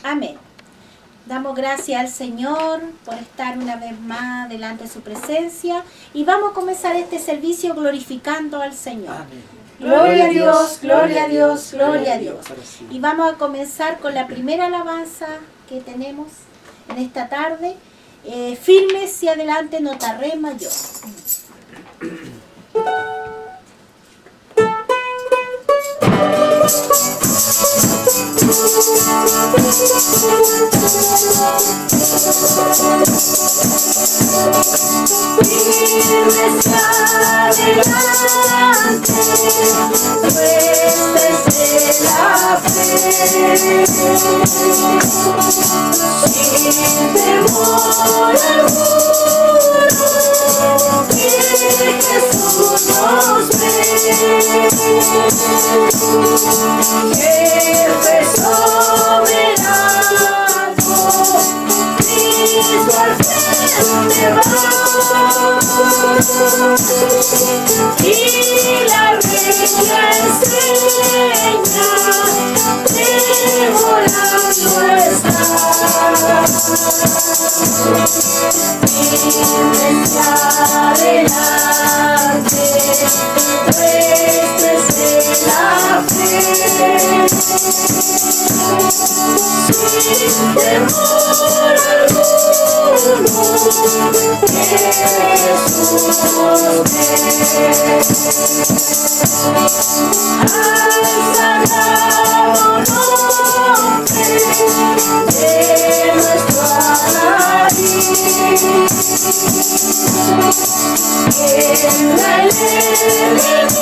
Amén. Damos gracias al Señor por estar una vez más delante de su presencia y vamos a comenzar este servicio glorificando al Señor. Amén. Gloria a Dios, gloria a Dios, gloria a Dios. Y vamos a comenzar con la primera alabanza que tenemos en esta tarde. Firmes y adelante, no tarde mayor. Firmes adelante, fuertes de la fe, sin temor alguno, que Jesús nos ve. Jefe soberano, Cristo al frente va, y la regla enseña, demorando está. Firmes adelante, fuertes de la fe, sin temor alguno, que Jesús nos ve. Al sagrado nombre de nuestro Adonai, entra el enemigo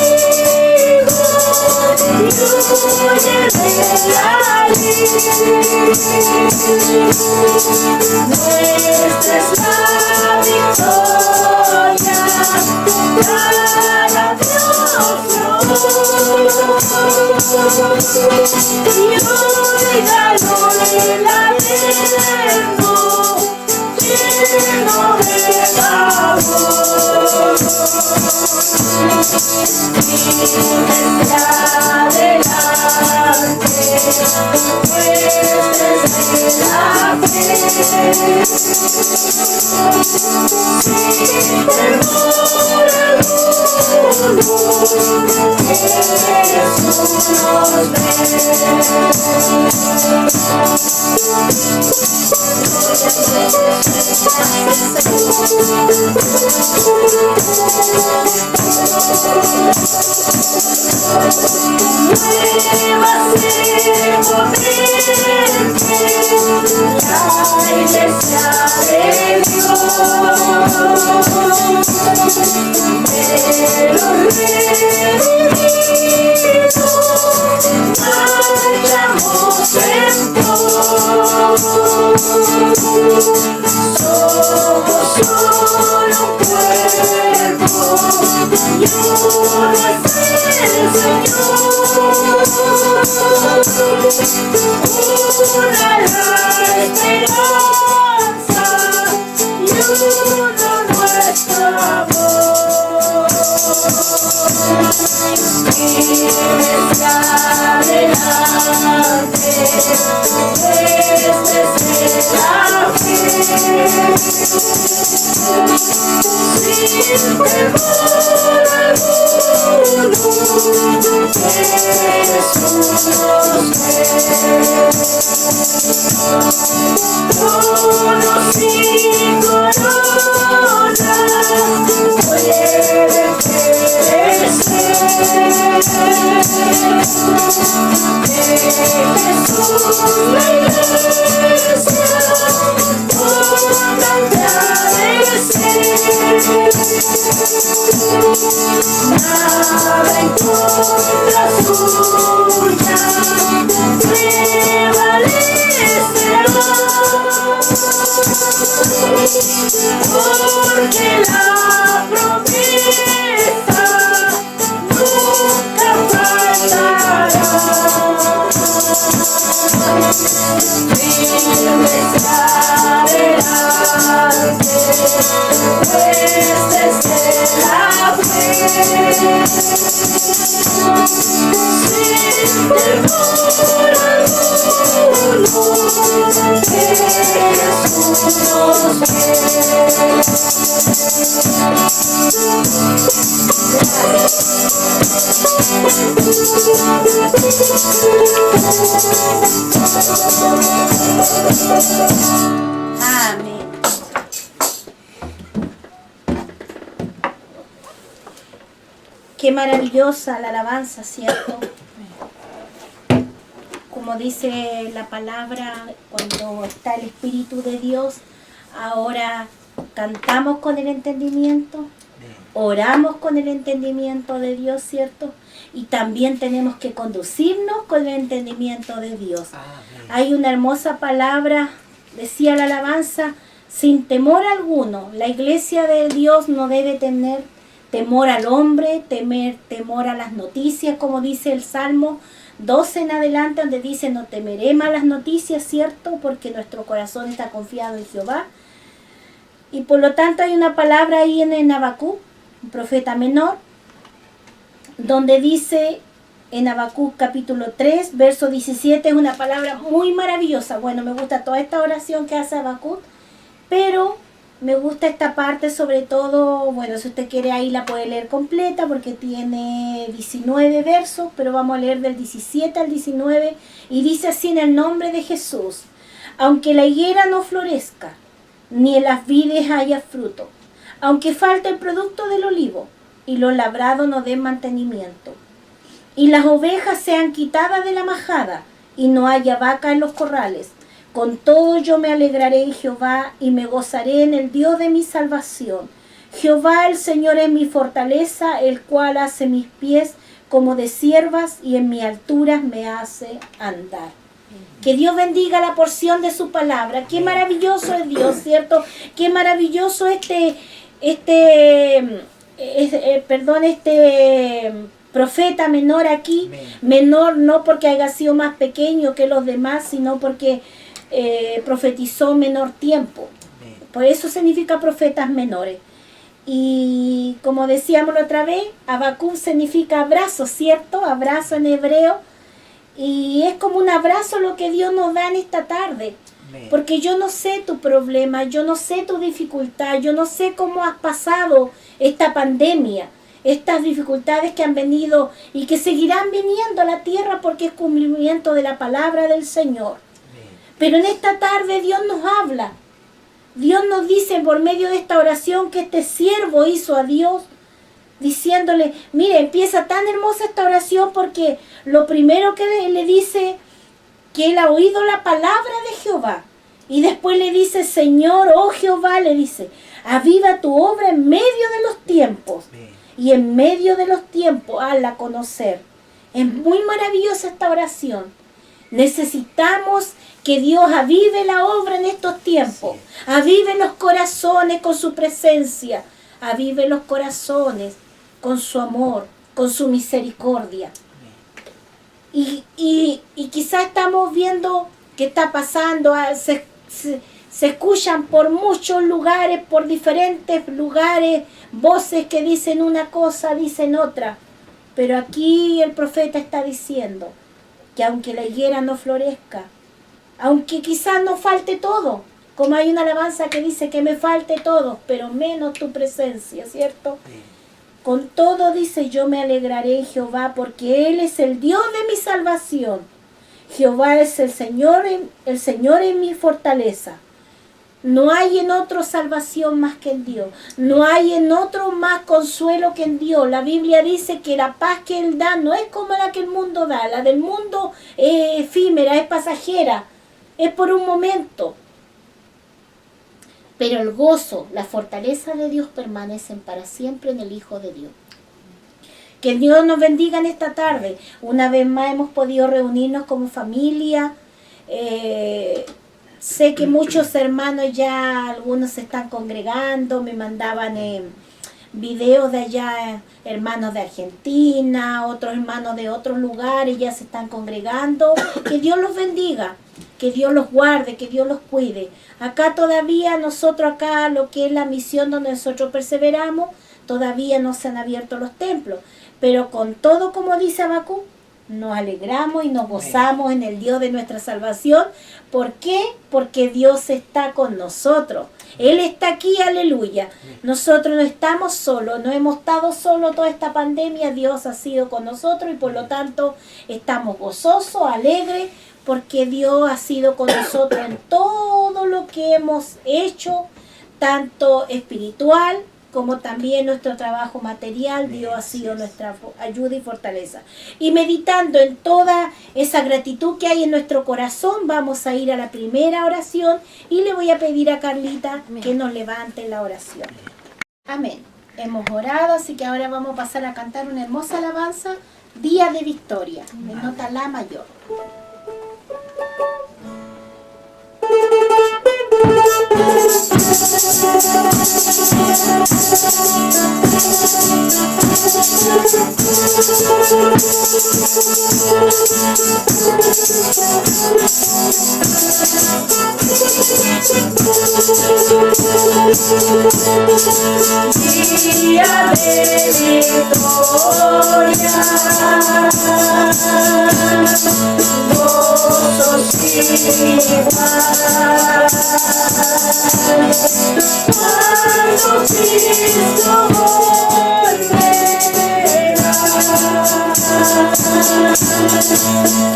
y huye de la lid. Nuestra es la victoria, para Dios y hoy ganó el Averno, lleno de amor. Firmes adelante, fuertes de la fe, sin temor alguno, que Jesús nos ve. Nueva se movente la iglesia de Dios, de los redimidos marchamos en pos. Somos solo un cuerpo y uno es el Señor. Una la esperanza y uno nuestro amor. Firmes adelante, fuertes de la fe, sin temor alguno, que Jesús nos ve. Tronos y coronas pueden perecer, de Jesús la iglesia nada en contra suya prevalecerá, porque la promesa nunca faltará. Firmes adelante, fuertes de la fe, sin temor alguno, Amén. Qué maravillosa la alabanza, ¿cierto? Como dice la palabra, cuando está el Espíritu de Dios, ahora cantamos con el entendimiento, oramos con el entendimiento de Dios, ¿cierto? Y también tenemos que conducirnos con el entendimiento de Dios. Hay una hermosa palabra, decía la alabanza, sin temor alguno. La iglesia de Dios no debe tener temor al hombre, temor a las noticias, como dice el Salmo 12 en adelante, donde dice, no temeré malas noticias, ¿cierto? Porque nuestro corazón está confiado en Jehová. Y por lo tanto hay una palabra ahí en Habacuc, un profeta menor, donde dice en Habacuc capítulo 3, verso 17, es una palabra muy maravillosa. Bueno, me gusta toda esta oración que hace Habacuc, pero me gusta esta parte sobre todo, bueno, si usted quiere ahí la puede leer completa porque tiene 19 versos, pero vamos a leer del 17 al 19 y dice así en el nombre de Jesús: aunque la higuera no florezca, ni en las vides haya fruto, aunque falte el producto del olivo, y los labrados no den mantenimiento, y las ovejas sean quitadas de la majada, y no haya vaca en los corrales, con todo yo me alegraré en Jehová, y me gozaré en el Dios de mi salvación. Jehová el Señor es mi fortaleza, el cual hace mis pies como de ciervas, y en mis alturas me hace andar. Que Dios bendiga la porción de su palabra. Qué maravilloso es Dios, ¿cierto? Qué maravilloso este profeta menor aquí. Menor no porque haya sido más pequeño que los demás, sino porque profetizó menor tiempo. Por eso significa profetas menores. Y como decíamos la otra vez, Habacuc significa abrazo, ¿cierto? Abrazo en hebreo. Y es como un abrazo lo que Dios nos da en esta tarde. Porque yo no sé tu problema, yo no sé tu dificultad, yo no sé cómo has pasado esta pandemia, estas dificultades que han venido y que seguirán viniendo a la tierra porque es cumplimiento de la palabra del Señor. Pero en esta tarde Dios nos habla. Dios nos dice por medio de esta oración que este siervo hizo a Dios, diciéndole, mire, empieza tan hermosa esta oración porque lo primero que le dice, que él ha oído la palabra de Jehová. Y después le dice, Señor, oh Jehová, le dice, aviva tu obra en medio de los tiempos. Y en medio de los tiempos, hazla conocer. Es muy maravillosa esta oración. Necesitamos que Dios avive la obra en estos tiempos. Avive los corazones con su presencia. Avive los corazones con su amor, con su misericordia. Y quizás estamos viendo qué está pasando, se escuchan por muchos lugares, por diferentes lugares, voces que dicen una cosa, dicen otra. Pero aquí el profeta está diciendo que aunque la higuera no florezca, aunque quizás no falte todo, como hay una alabanza que dice que me falte todo, pero menos tu presencia, ¿cierto? Sí. Con todo dice, yo me alegraré en Jehová, porque Él es el Dios de mi salvación. Jehová es el Señor es mi fortaleza. No hay en otro salvación más que en Dios. No hay en otro más consuelo que en Dios. La Biblia dice que la paz que Él da no es como la que el mundo da. La del mundo es efímera, es pasajera, es por un momento. Pero el gozo, la fortaleza de Dios permanecen para siempre en el Hijo de Dios. Que Dios nos bendiga en esta tarde. Una vez más hemos podido reunirnos como familia. Sé que muchos hermanos ya, algunos se están congregando, me mandaban videos de allá, hermanos de Argentina, otros hermanos de otros lugares ya se están congregando. Que Dios los bendiga, que Dios los guarde, que Dios los cuide. Acá todavía nosotros, acá lo que es la misión donde nosotros perseveramos, todavía no se han abierto los templos. Pero con todo, como dice Habacuc, nos alegramos y nos gozamos en el Dios de nuestra salvación. ¿Por qué? Porque Dios está con nosotros. Él está aquí, aleluya. Nosotros no estamos solos, no hemos estado solos toda esta pandemia. Dios ha sido con nosotros y por lo tanto estamos gozosos, alegres, porque Dios ha sido con nosotros en todo lo que hemos hecho, tanto espiritual como también nuestro trabajo material. Dios ha sido nuestra ayuda y fortaleza. Y meditando en toda esa gratitud que hay en nuestro corazón, vamos a ir a la primera oración y le voy a pedir a Carlita que nos levante la oración. Amén. Hemos orado, así que ahora vamos a pasar a cantar una hermosa alabanza, Día de Victoria, de nota la mayor. Día de victoria, gozo sin igual, cuando Cristo volverá,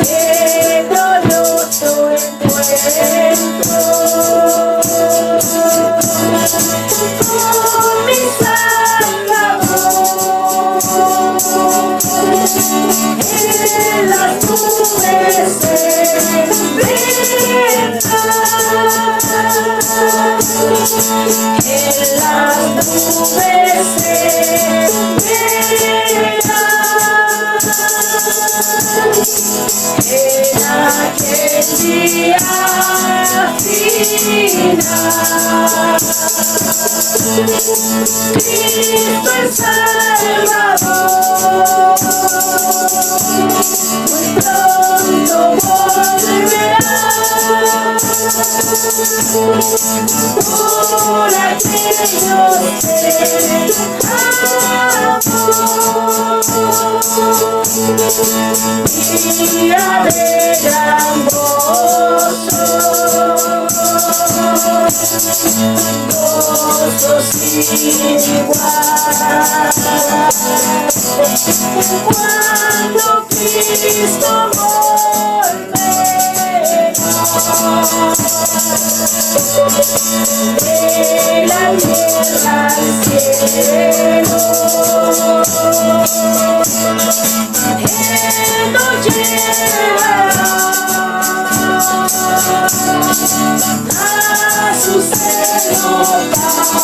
qué glorioso encuentro con mi Salvador, en las nubes se verá, en las nubes se verá, en aquel día final. Cristo el Salvador muy pronto volverá por aquellos que amó. Día de gran gozo, gozo sin igual, cuando Cristo volverá, de la tierra al cielo, Él nos llevará a su seno paternal,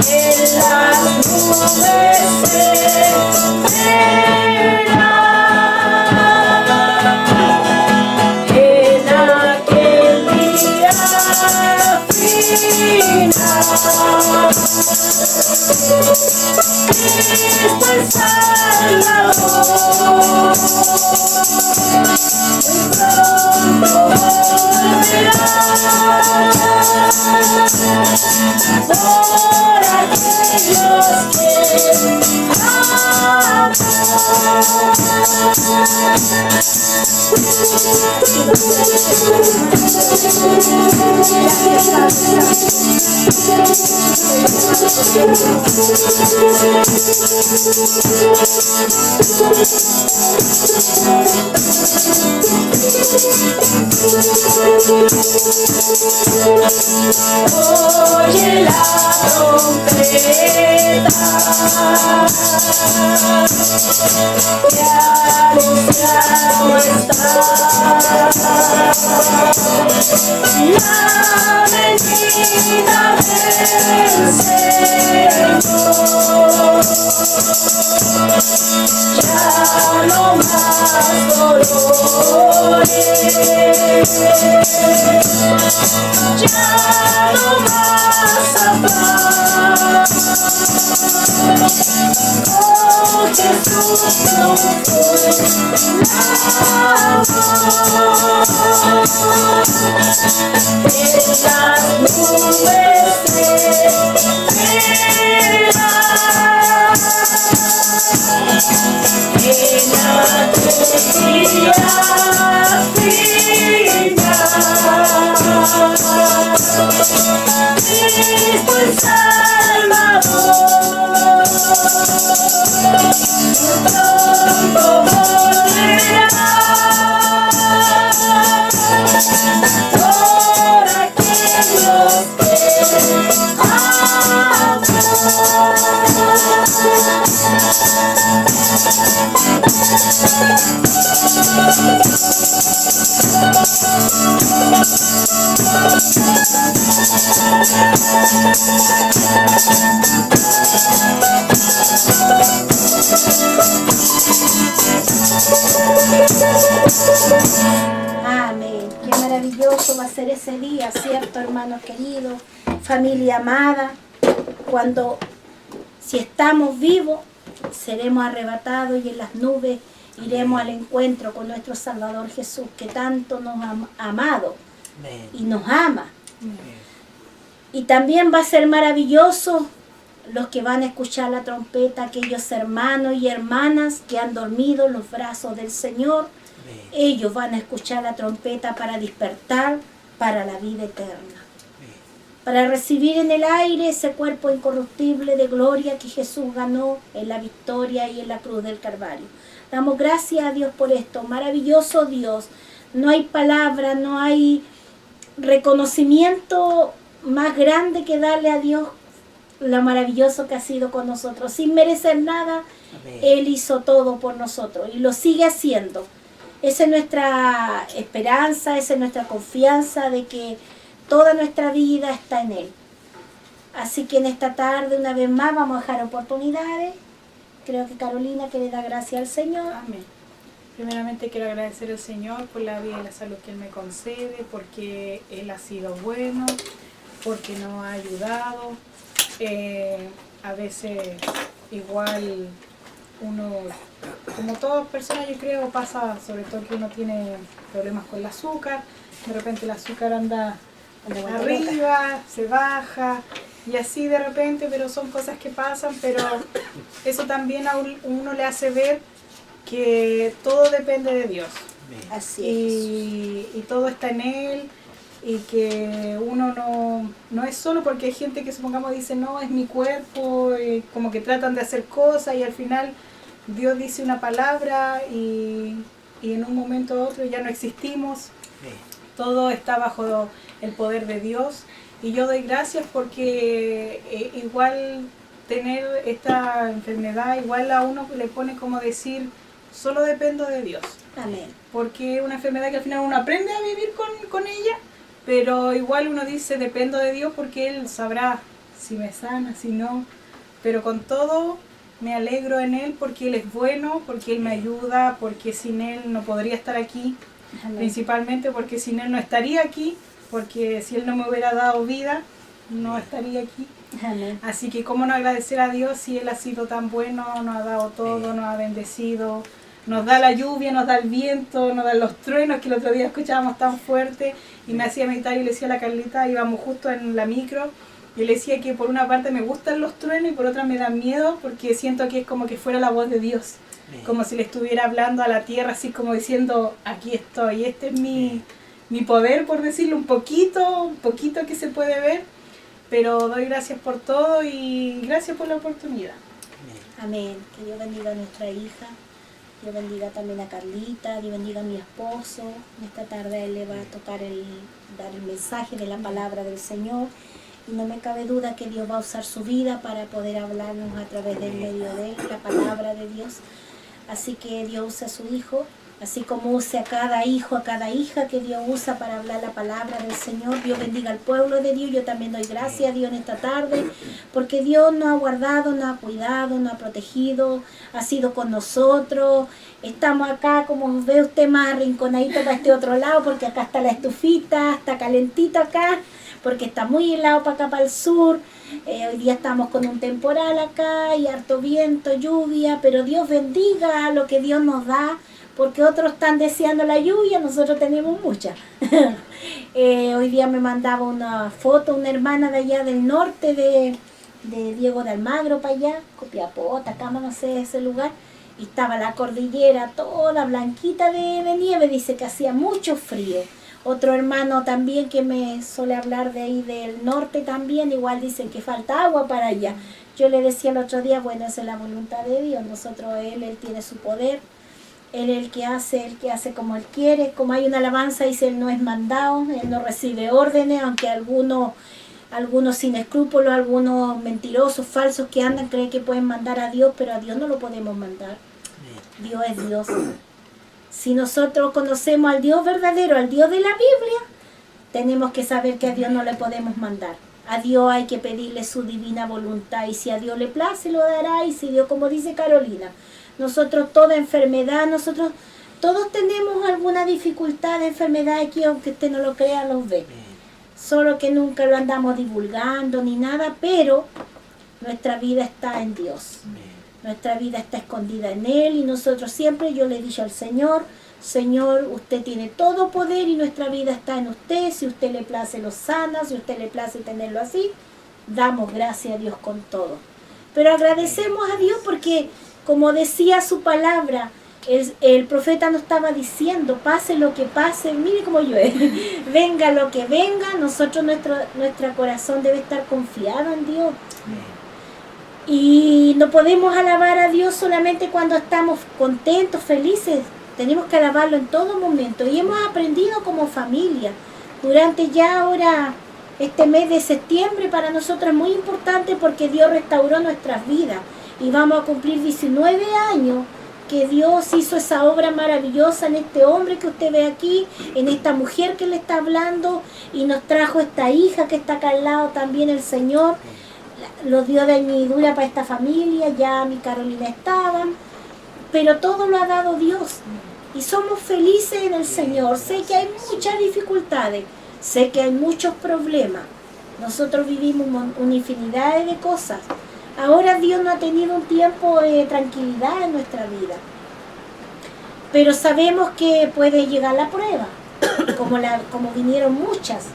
en las nubes se verá, en aquel día final. Cristo el Salvador muy pronto volverá por aquellos que amó. Oye la trompeta que anunciado está la venida del Señor. Ya no más dolores, ya no más afán. Oh, Jesús triunfó en la voz, en las nubes se verá, en aquel día final. Cristo el Salvador Amén. Qué maravilloso va a ser ese día, ¿cierto, hermanos queridos? Familia amada, cuando, si estamos vivos, seremos arrebatados y en las nubes iremos al encuentro con nuestro Salvador Jesús, que tanto nos ha amado y nos ama. Y también va a ser maravilloso los que van a escuchar la trompeta, aquellos hermanos y hermanas que han dormido en los brazos del Señor. Ellos van a escuchar la trompeta para despertar para la vida eterna, para recibir en el aire ese cuerpo incorruptible de gloria que Jesús ganó en la victoria y en la cruz del Calvario. Damos gracias a Dios por esto, maravilloso Dios. No hay palabra, no hay reconocimiento más grande que darle a Dios lo maravilloso que ha sido con nosotros. Sin merecer nada, Él hizo todo por nosotros y lo sigue haciendo. Esa es nuestra esperanza, esa es nuestra confianza de que toda nuestra vida está en Él. Así que en esta tarde, una vez más, vamos a dejar oportunidades. Creo que Carolina quiere dar gracias al Señor. Amén. Primeramente quiero agradecer al Señor por la vida y la salud que Él me concede, porque Él ha sido bueno, porque nos ha ayudado. A veces igual uno, como todas personas yo creo, pasa sobre todo que uno tiene problemas con el azúcar, de repente el azúcar anda arriba, se baja y así de repente, pero son cosas que pasan, pero eso también a uno le hace ver que todo depende de Dios. Así es. Y todo está en Él. Y que uno no es solo porque hay gente que supongamos dice no, es mi cuerpo, y como que tratan de hacer cosas y al final Dios dice una palabra y en un momento u otro ya no existimos. Todo está bajo el poder de Dios y yo doy gracias porque igual tener esta enfermedad igual a uno le pone como decir solo dependo de Dios. Amén. Porque es una enfermedad que al final uno aprende a vivir con ella. Pero igual uno dice, dependo de Dios porque Él sabrá si me sana, si no. Pero con todo me alegro en Él porque Él es bueno, porque Él me ayuda, porque sin Él no podría estar aquí. Amén. Principalmente porque sin Él no estaría aquí, porque si Él no me hubiera dado vida, no estaría aquí. Amén. Así que cómo no agradecer a Dios si Él ha sido tan bueno, nos ha dado todo, nos ha bendecido. Nos da la lluvia, nos da el viento, nos da los truenos que el otro día escuchábamos tan fuerte y me hacía meditar y le decía a la Carlita, íbamos justo en la micro y le decía que por una parte me gustan los truenos y por otra me dan miedo porque siento que es como que fuera la voz de Dios, como si le estuviera hablando a la tierra así como diciendo aquí estoy, este es mi poder por decirlo un poquito que se puede ver, pero doy gracias por todo y gracias por la oportunidad. Amén. Que Dios bendiga a nuestra hija. Dios bendiga también a Carlita, Dios bendiga a mi esposo. Esta tarde a él le va a tocar dar el mensaje de la palabra del Señor. Y no me cabe duda que Dios va a usar su vida para poder hablarnos a través del medio de él, la palabra de Dios. Así que Dios usa a su hijo, así como use a cada hijo, a cada hija que Dios usa para hablar la palabra del Señor. Dios bendiga al pueblo de Dios. Yo también doy gracias a Dios en esta tarde, porque Dios nos ha guardado, nos ha cuidado, nos ha protegido, ha sido con nosotros. Estamos acá, como ve usted, más arrinconadito para este otro lado, porque acá está la estufita, está calentito acá, porque está muy helado para acá, para el sur. Hoy día estamos con un temporal acá y harto viento, lluvia, pero Dios bendiga lo que Dios nos da, porque otros están deseando la lluvia, nosotros tenemos mucha. Hoy día me mandaba una foto una hermana de allá del norte de Diego de Almagro para allá, Copiapó, Atacama, no sé, ese lugar, y estaba la cordillera toda blanquita de nieve, dice que hacía mucho frío. Otro hermano también que me suele hablar de ahí del norte también, igual dicen que falta agua para allá. Yo le decía el otro día, bueno, esa es la voluntad de Dios, nosotros, Él tiene su poder. Él es el que hace como Él quiere. Como hay una alabanza, dice, Él no es mandado, Él no recibe órdenes, aunque algunos sin escrúpulos, algunos mentirosos, falsos que andan, creen que pueden mandar a Dios, pero a Dios no lo podemos mandar. Dios es Dios. Si nosotros conocemos al Dios verdadero, al Dios de la Biblia, tenemos que saber que a Dios no le podemos mandar. A Dios hay que pedirle su divina voluntad, y si a Dios le place lo dará, y si Dios, como dice Carolina, nosotros toda enfermedad, nosotros todos tenemos alguna dificultad de enfermedad aquí, aunque usted no lo crea, los ve. Solo que nunca lo andamos divulgando ni nada, pero nuestra vida está en Dios. Nuestra vida está escondida en Él, y nosotros siempre, yo le he dicho al Señor, Señor, usted tiene todo poder y nuestra vida está en usted. Si usted le place lo sana, si usted le place tenerlo así, damos gracias a Dios con todo. Pero agradecemos a Dios porque, como decía su palabra, el profeta nos estaba diciendo, pase lo que pase, mire cómo llueve, venga lo que venga, nosotros, nuestro corazón debe estar confiado en Dios. Y no podemos alabar a Dios solamente cuando estamos contentos, felices. Tenemos que alabarlo en todo momento. Y hemos aprendido como familia. Durante ya ahora, este mes de septiembre, para nosotros es muy importante porque Dios restauró nuestras vidas. Y vamos a cumplir 19 años que Dios hizo esa obra maravillosa en este hombre que usted ve aquí, en esta mujer que le está hablando, y nos trajo esta hija que está acá al lado también el Señor. Lo dio de añadidura para esta familia, ya mi Carolina estaban, pero todo lo ha dado Dios y somos felices en el Señor. Sé que hay muchas dificultades, sé que hay muchos problemas, nosotros vivimos una infinidad de cosas. Ahora Dios no ha tenido un tiempo de tranquilidad en nuestra vida, pero sabemos que puede llegar la prueba, como vinieron muchas.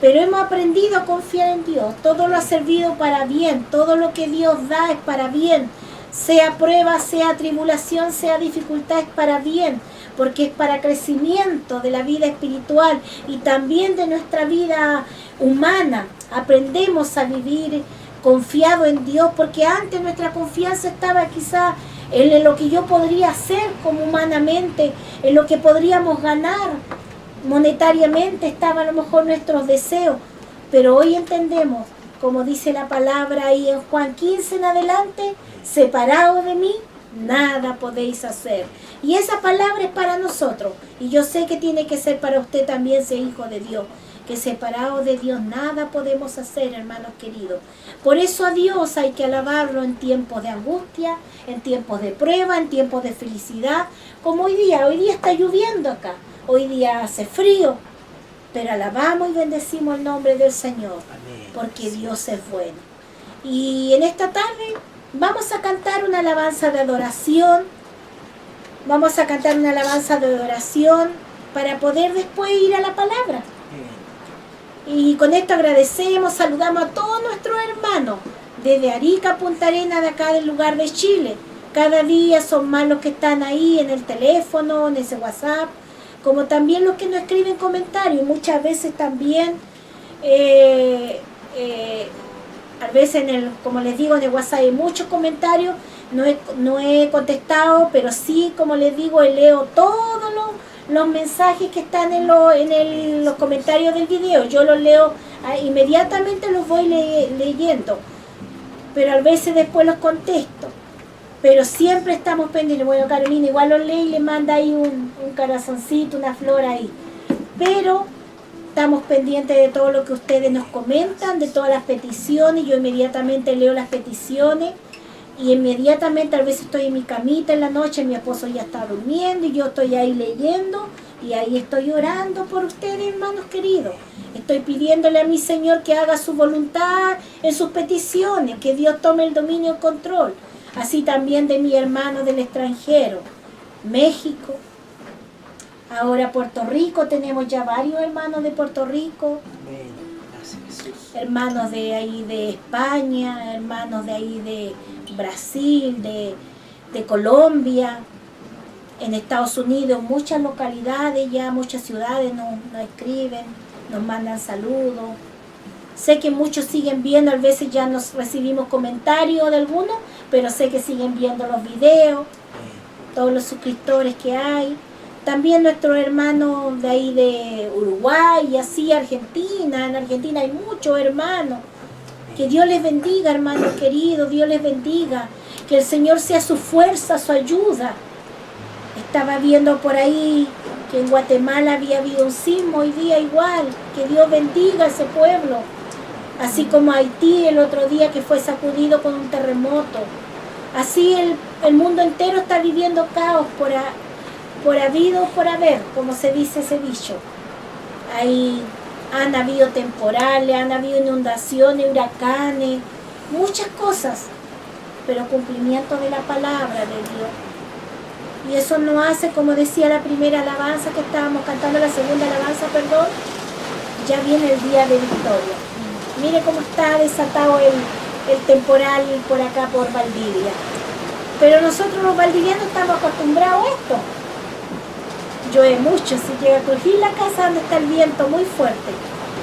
Pero hemos aprendido a confiar en Dios. Todo lo ha servido para bien. Todo lo que Dios da es para bien. Sea prueba, sea tribulación, sea dificultad, es para bien. Porque es para crecimiento de la vida espiritual y también de nuestra vida humana. Aprendemos a vivir confiado en Dios, porque antes nuestra confianza estaba quizá en lo que yo podría hacer como humanamente, en lo que podríamos ganar. Monetariamente estaba a lo mejor nuestros deseos, pero hoy entendemos, como dice la palabra ahí en Juan 15 en adelante, separados de mí, nada podéis hacer. Y esa palabra es para nosotros, y yo sé que tiene que ser para usted también, ser hijo de Dios, que separados de Dios nada podemos hacer, hermanos queridos. Por eso a Dios hay que alabarlo en tiempos de angustia, en tiempos de prueba, en tiempos de felicidad, como hoy día está lloviendo acá. Hoy día hace frío, pero alabamos y bendecimos el nombre del Señor, porque Dios es bueno. Y en esta tarde vamos a cantar una alabanza de adoración. Vamos a cantar una alabanza de adoración para poder después ir a la palabra. Y con esto agradecemos, saludamos a todos nuestros hermanos desde Arica, Punta Arenas, de acá del lugar de Chile. Cada día son más los que están ahí en el teléfono, en ese WhatsApp, como también los que nos escriben comentarios. Muchas veces también, a veces como les digo, en el WhatsApp hay muchos comentarios, no he contestado, pero sí, como les digo, leo todos los mensajes que están en los comentarios del video. Yo los leo, inmediatamente los voy leyendo, pero a veces después los contesto. Pero siempre estamos pendientes. Bueno, Carolina igual lo lee y le manda ahí un corazoncito, una flor ahí. Pero estamos pendientes de todo lo que ustedes nos comentan, de todas las peticiones. Yo inmediatamente leo las peticiones y inmediatamente, a veces estoy en mi camita en la noche, mi esposo ya está durmiendo y yo estoy ahí leyendo y ahí estoy orando por ustedes, hermanos queridos. Estoy pidiéndole a mi Señor que haga su voluntad en sus peticiones, que Dios tome el dominio y el control. Así también de mi hermano del extranjero, México, ahora Puerto Rico, tenemos ya varios hermanos de Puerto Rico, hermanos de ahí de España, hermanos de ahí de Brasil, de Colombia, en Estados Unidos, muchas localidades ya, muchas ciudades nos escriben, nos mandan saludos. Sé que muchos siguen viendo, a veces ya nos recibimos comentarios de algunos, pero sé que siguen viendo los videos, todos los suscriptores que hay. También nuestros hermanos de ahí de Uruguay y así Argentina. En Argentina hay muchos hermanos. Que Dios les bendiga, hermanos queridos, Dios les bendiga. Que el Señor sea su fuerza, su ayuda. Estaba viendo por ahí que en Guatemala había habido un sismo hoy día igual. Que Dios bendiga a ese pueblo. Así como Haití el otro día que fue sacudido con un terremoto. Así el mundo entero está viviendo caos por habido o por haber, como se dice ese dicho. Ahí han habido temporales, han habido inundaciones, huracanes, muchas cosas, pero cumplimiento de la palabra de Dios. Y eso no hace, como decía la primera alabanza que estábamos cantando, la segunda alabanza, perdón, ya viene el día de victoria. Mire cómo está desatado el temporal por acá, por Valdivia. Pero nosotros los valdivianos estamos acostumbrados a esto. Llueve mucho, si llega a crujir la casa donde está el viento muy fuerte.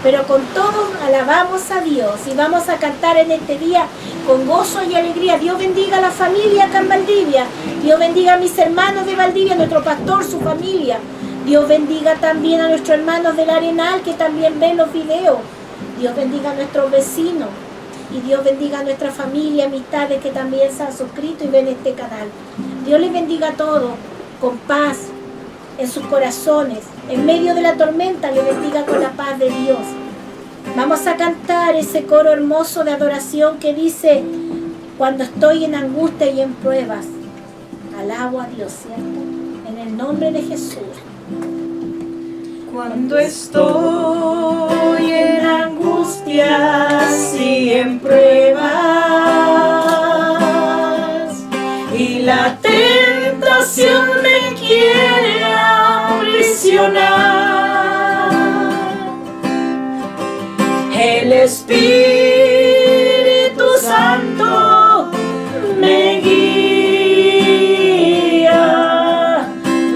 Pero con todo alabamos a Dios y vamos a cantar en este día con gozo y alegría. Dios bendiga a la familia acá en Valdivia. Dios bendiga a mis hermanos de Valdivia, nuestro pastor, su familia. Dios bendiga también a nuestros hermanos del Arenal que también ven los videos. Dios bendiga a nuestros vecinos. Y Dios bendiga a nuestra familia, amistades que también se han suscrito y ven este canal. Dios les bendiga a todos, con paz en sus corazones. En medio de la tormenta, les bendiga con la paz de Dios. Vamos a cantar ese coro hermoso de adoración que dice: cuando estoy en angustia y en pruebas, alabo a Dios, ¿cierto? En el nombre de Jesús. Cuando estoy en angustias y en pruebas y la tentación me quiere aprisionar, el Espíritu Santo me guía,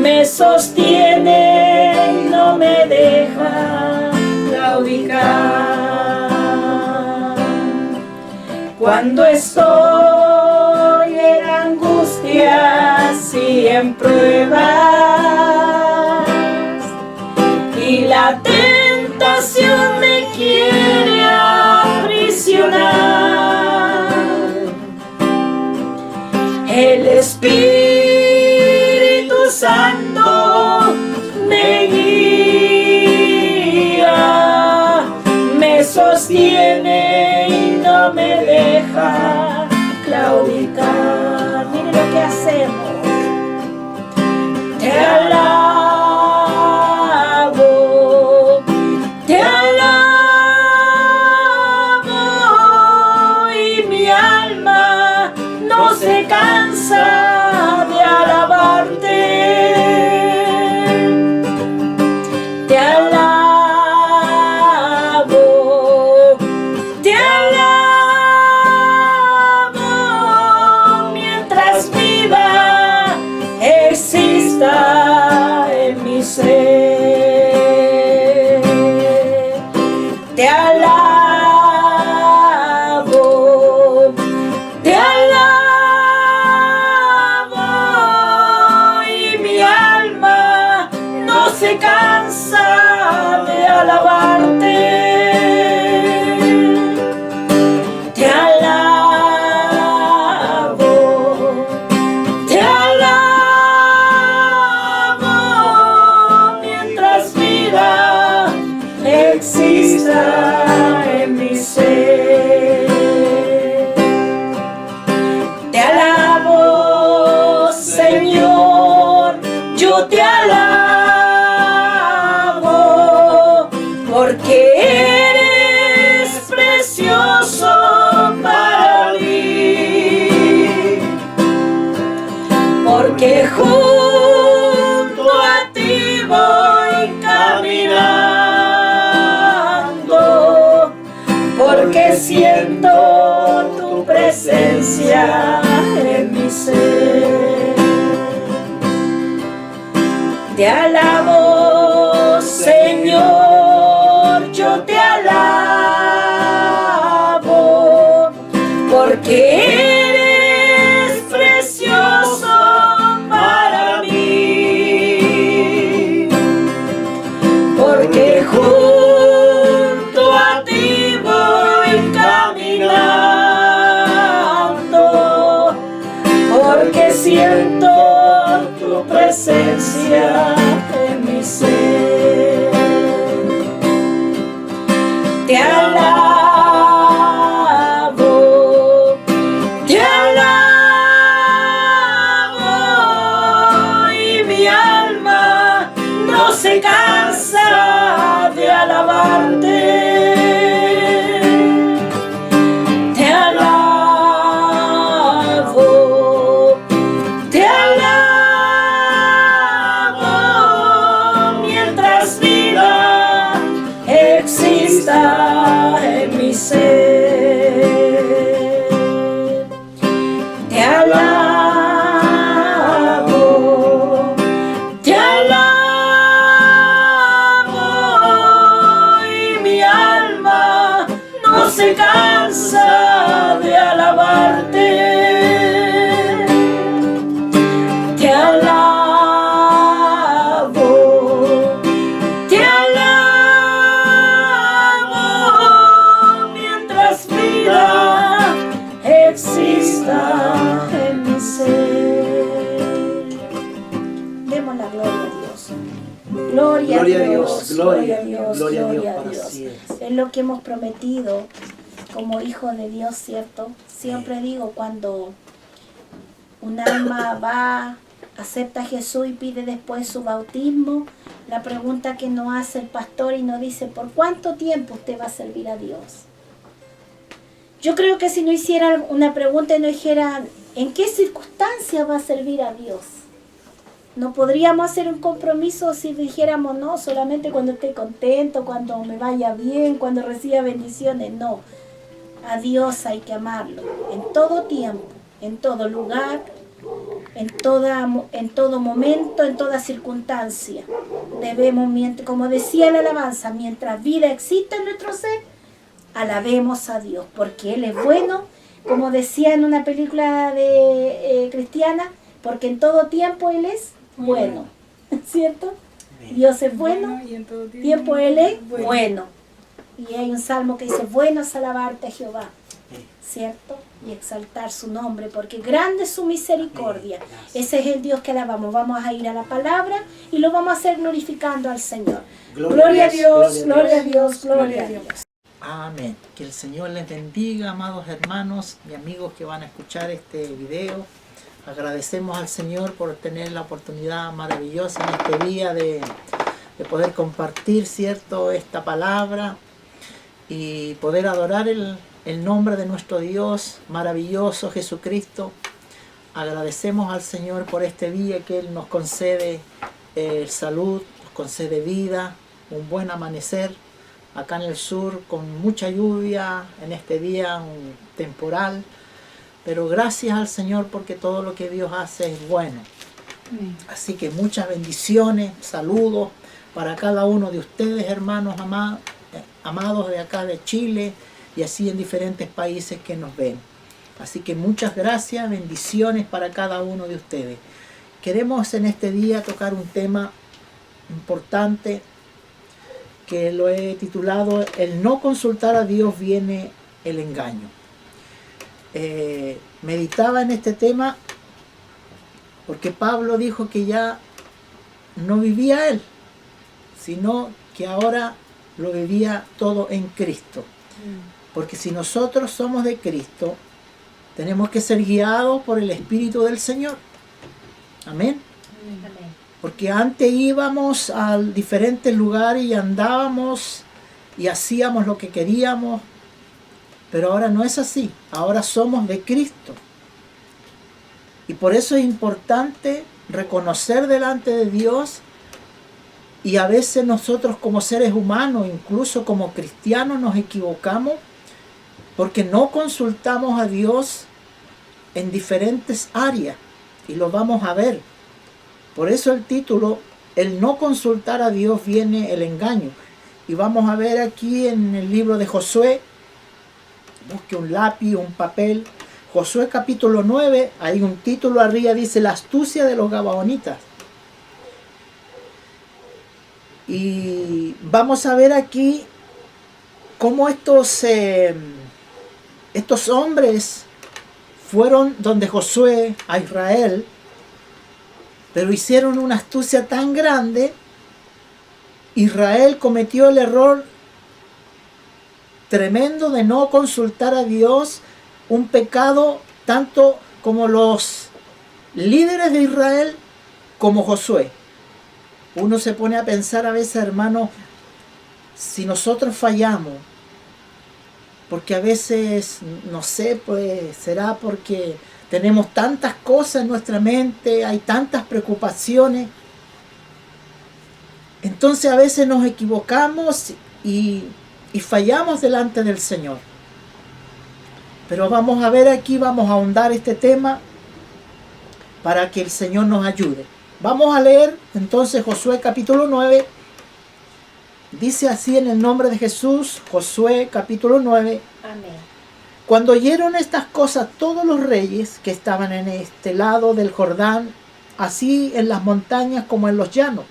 me sostiene, no me deja claudicar. Cuando estoy en angustias y en pruebas y la tentación me quiere aprisionar, el Espíritu Santo me guía, me sostiene y no me deja claudicar. Miren lo que hacemos. Te alabo, te alabo y mi alma no se cansa de alabarte. Te alabo mientras viva exista en mi ser. Te alabo y mi alma no se cansa de alabarte. Te alabo mientras vida exista en mi ser. Te alabo, Señor, yo te alabo, porque eres precioso para mí, porque junto a ti voy caminando, porque siento tu presencia en mi ser. Te alabo, Señor, yo te alabo, porque eres precioso para mí, porque junto a ti voy caminando, porque siento tu presencia presencia en mi ser. Te alabo, te alabo, y mi alma no se cansa de alabarte. Te alabo, te alabo, mientras vida exista en mi ser. Te alabo, te alabo, y mi alma no se cansa de alabarte. Te alabo, te alabo, mientras vida exista en mi ser. Demos la gloria a Dios. Gloria a Dios, gloria a Dios, gloria a para Dios. siempre. Es lo que hemos prometido como hijos de Dios, ¿cierto? Siempre digo, cuando un alma va, acepta a Jesús y pide después su bautismo, la pregunta que nos hace el pastor y nos dice, ¿por cuánto tiempo usted va a servir a Dios? Yo creo que si no hicieran una pregunta y no dijeran, ¿en qué circunstancias va a servir a Dios? No podríamos hacer un compromiso si dijéramos, no, solamente cuando esté contento, cuando me vaya bien, cuando reciba bendiciones. No, a Dios hay que amarlo en todo tiempo, en todo lugar, en todo momento, en toda circunstancia. Debemos, como decía la alabanza, mientras vida exista en nuestro ser, alabemos a Dios, porque Él es bueno, como decía en una película de cristiana, porque en todo tiempo Él es bueno, ¿cierto? Dios es bueno, y en todo tiempo Él es bueno. Y hay un salmo que dice, bueno es alabarte a Jehová, ¿cierto? Y exaltar su nombre, porque grande es su misericordia. Ese es el Dios que alabamos. Vamos a ir a la palabra y lo vamos a hacer glorificando al Señor. Gloria a Dios, gloria a Dios, gloria a Dios. Amén. Que el Señor les bendiga, amados hermanos y amigos que van a escuchar este video. Agradecemos al Señor por tener la oportunidad maravillosa en este día de poder compartir, ¿cierto?, esta palabra y poder adorar el nombre de nuestro Dios maravilloso, Jesucristo. Agradecemos al Señor por este día que Él nos concede salud, nos concede vida, un buen amanecer acá en el sur con mucha lluvia en este día, un temporal. Pero gracias al Señor porque todo lo que Dios hace es bueno. Así que muchas bendiciones, saludos para cada uno de ustedes, hermanos amados de acá de Chile y así en diferentes países que nos ven. Así que muchas gracias, bendiciones para cada uno de ustedes. Queremos en este día tocar un tema importante que lo he titulado El no consultar a Dios viene el engaño. Meditaba en este tema porque Pablo dijo que ya no vivía él, sino que ahora lo vivía todo en Cristo. Porque si nosotros somos de Cristo, tenemos que ser guiados por el Espíritu del Señor. Amén. Porque antes íbamos a diferentes lugares y andábamos y hacíamos lo que queríamos, pero ahora no es así. Ahora somos de Cristo. Y por eso es importante reconocer delante de Dios, y a veces nosotros como seres humanos, incluso como cristianos, nos equivocamos porque no consultamos a Dios en diferentes áreas, y lo vamos a ver. Por eso el título, el no consultar a Dios viene el engaño. Y vamos a ver aquí en el libro de Josué, busque un lápiz, un papel, Josué capítulo 9, hay un título arriba, dice la astucia de los gabaonitas. Y vamos a ver aquí cómo estos hombres fueron donde Josué, a Israel, Pero hicieron una astucia tan grande. Israel cometió el error tremendo de no consultar a Dios, un pecado tanto como los líderes de Israel como Josué. Uno se pone a pensar a veces, hermano, si nosotros fallamos, porque a veces, no sé, pues será porque tenemos tantas cosas en nuestra mente, hay tantas preocupaciones. Entonces a veces nos equivocamos y fallamos delante del Señor. Pero vamos a ver aquí, vamos a ahondar este tema para que el Señor nos ayude. Vamos a leer entonces Josué capítulo 9. Dice así en el nombre de Jesús, Josué capítulo 9. Amén. Cuando oyeron estas cosas todos los reyes que estaban en este lado del Jordán, así en las montañas como en los llanos,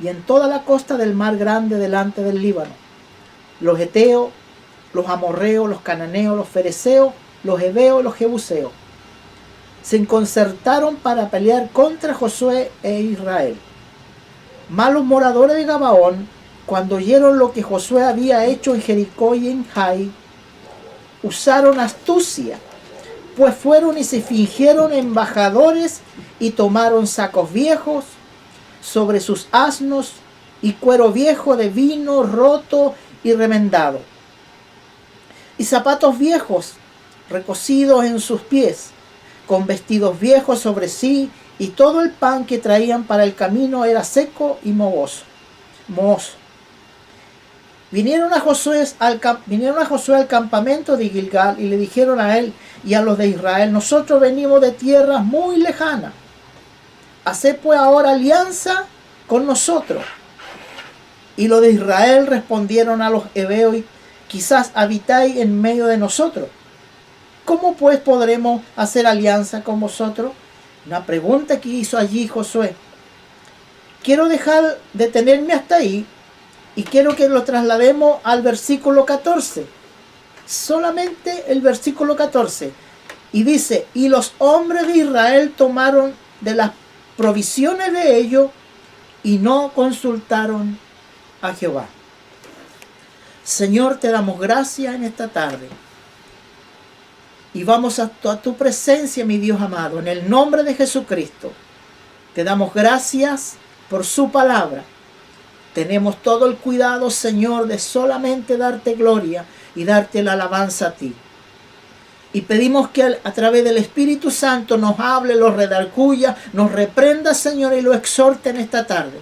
y en toda la costa del mar grande delante del Líbano, los heteos, los amorreos, los cananeos, los fereceos, los heveos, los jebuseos, se concertaron para pelear contra Josué e Israel. Mas los moradores de Gabaón, cuando oyeron lo que Josué había hecho en Jericó y en Jai, usaron astucia, pues fueron y se fingieron embajadores y tomaron sacos viejos sobre sus asnos y cuero viejo de vino roto y remendado, y zapatos viejos recocidos en sus pies, con vestidos viejos sobre sí, y todo el pan que traían para el camino era seco y mohoso. Vinieron a Josué al campamento de Gilgal y le dijeron a él y a los de Israel: nosotros venimos de tierras muy lejanas. Haced pues ahora alianza con nosotros. Y los de Israel respondieron a los heveos: quizás habitáis en medio de nosotros. ¿Cómo pues podremos hacer alianza con vosotros? Una pregunta que hizo allí Josué. Quiero dejar de detenerme hasta ahí y quiero que lo traslademos al versículo 14. Solamente el versículo 14. Y dice: y los hombres de Israel tomaron de las provisiones de ellos y no consultaron a Jehová. Señor, te damos gracias en esta tarde. Y vamos a tu presencia, mi Dios amado, en el nombre de Jesucristo. Te damos gracias por su palabra. Tenemos todo el cuidado, Señor, de solamente darte gloria y darte la alabanza a ti. Y pedimos que a través del Espíritu Santo nos hable, los redarguya, nos reprenda, Señor, y lo exhorte en esta tarde.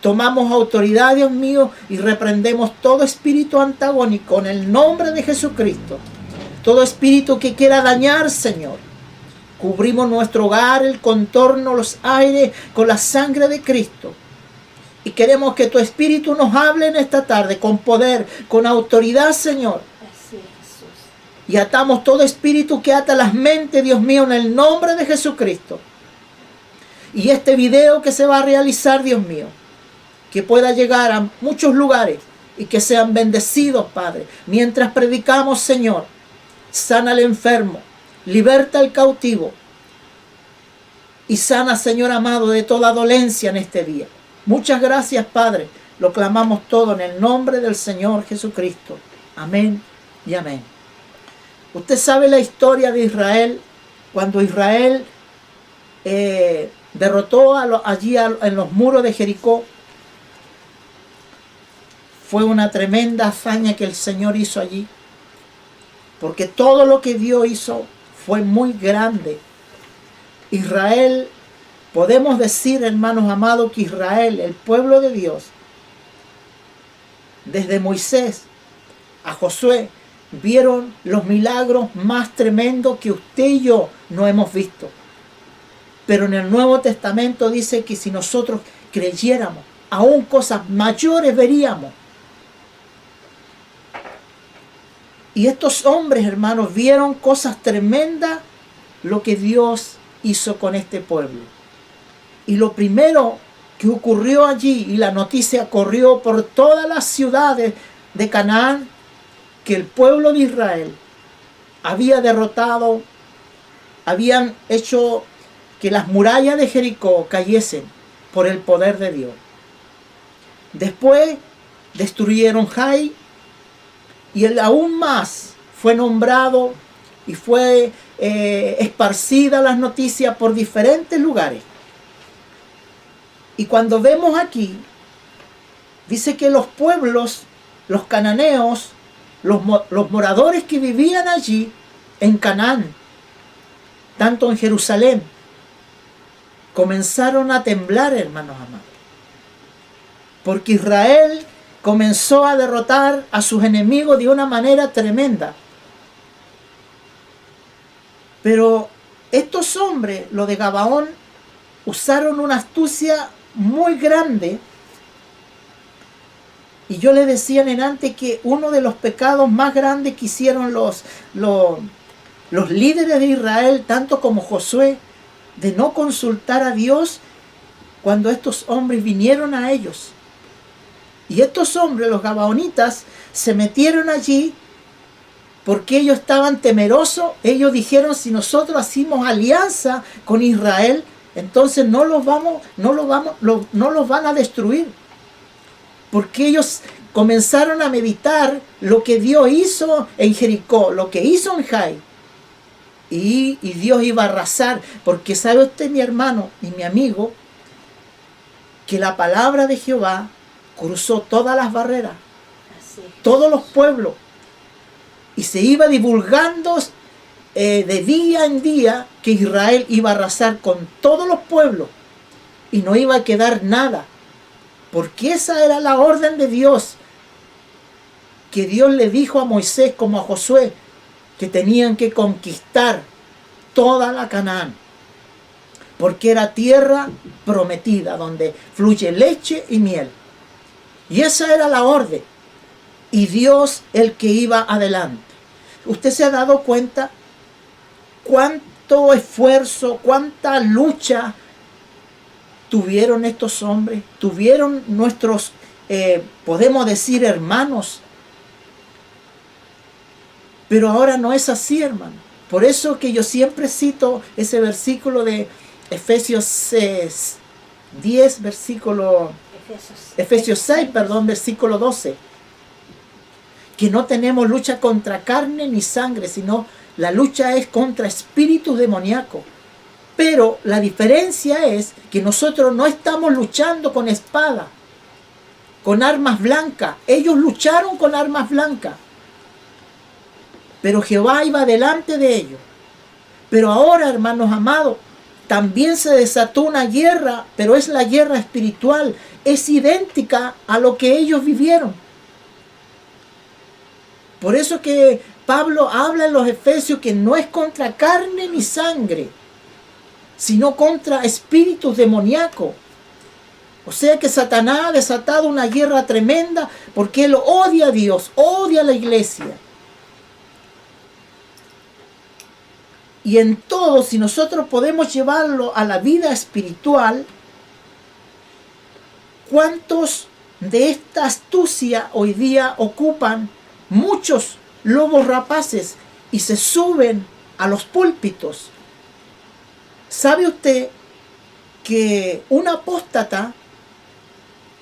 Tomamos autoridad, Dios mío, y reprendemos todo espíritu antagónico en el nombre de Jesucristo. Todo espíritu que quiera dañar, Señor. Cubrimos nuestro hogar, el contorno, los aires con la sangre de Cristo. Y queremos que tu Espíritu nos hable en esta tarde con poder, con autoridad, Señor. Así es, Jesús. Y atamos todo espíritu que ata las mentes, Dios mío, en el nombre de Jesucristo. Y este video que se va a realizar, Dios mío, que pueda llegar a muchos lugares y que sean bendecidos, Padre. Mientras predicamos, Señor, sana al enfermo, liberta al cautivo y sana, Señor amado, de toda dolencia en este día. Muchas gracias, Padre. Lo clamamos todo en el nombre del Señor Jesucristo. Amén y amén. Usted sabe la historia de Israel. Cuando Israel derrotó allí en los muros de Jericó, fue una tremenda hazaña que el Señor hizo allí. Porque todo lo que Dios hizo fue muy grande. Israel, podemos decir, hermanos amados, que Israel, el pueblo de Dios, desde Moisés a Josué, vieron los milagros más tremendos que usted y yo no hemos visto. Pero en el Nuevo Testamento dice que si nosotros creyéramos, aún cosas mayores veríamos. Y estos hombres, hermanos, vieron cosas tremendas lo que Dios hizo con este pueblo. Y lo primero que ocurrió allí, y la noticia corrió por todas las ciudades de Canaán, que el pueblo de Israel había derrotado, habían hecho que las murallas de Jericó cayesen por el poder de Dios. Después destruyeron Jai, y él aún más fue nombrado y fue esparcida las noticias por diferentes lugares. Y cuando vemos aquí, dice que los pueblos, los cananeos, los moradores que vivían allí en Canaán, tanto en Jerusalén, comenzaron a temblar, hermanos amados. Porque Israel comenzó a derrotar a sus enemigos de una manera tremenda. Pero estos hombres, los de Gabaón, usaron una astucia muy grande. Y yo les decía en antes que uno de los pecados más grandes que hicieron los líderes de Israel, tanto como Josué, de no consultar a Dios cuando estos hombres vinieron a ellos. Y estos hombres, los gabaonitas, se metieron allí porque ellos estaban temerosos. Ellos dijeron, si nosotros hacemos alianza con Israel, entonces no los van a destruir. Porque ellos comenzaron a meditar lo que Dios hizo en Jericó, lo que hizo en Jai. Y Dios iba a arrasar. Porque sabe usted, mi hermano y mi amigo, que la palabra de Jehová cruzó todas las barreras, todos los pueblos, y se iba divulgando de día en día que Israel iba a arrasar con todos los pueblos y no iba a quedar nada, porque esa era la orden de Dios, que Dios le dijo a Moisés como a Josué, que tenían que conquistar toda la Canaán, porque era tierra prometida, donde fluye leche y miel. Y esa era la orden. Y Dios el que iba adelante. ¿Usted se ha dado cuenta cuánto esfuerzo, cuánta lucha tuvieron estos hombres? Tuvieron nuestros, podemos decir, hermanos. Pero ahora no es así, hermano. Por eso que yo siempre cito ese versículo de Efesios 10, Efesios 6, versículo 12. Que no tenemos lucha contra carne ni sangre, sino la lucha es contra espíritus demoníacos. Pero la diferencia es que nosotros no estamos luchando con espada, con armas blancas. Ellos lucharon con armas blancas, pero Jehová iba delante de ellos. Pero ahora, hermanos amados, también se desató una guerra, pero es la guerra espiritual. Es idéntica a lo que ellos vivieron. Por eso que Pablo habla en los Efesios que no es contra carne ni sangre, sino contra espíritus demoníacos. O sea que Satanás ha desatado una guerra tremenda porque él odia a Dios, odia a la iglesia. Y en todo, si nosotros podemos llevarlo a la vida espiritual, ¿cuántos de esta astucia hoy día ocupan muchos lobos rapaces y se suben a los púlpitos? ¿Sabe usted que un apóstata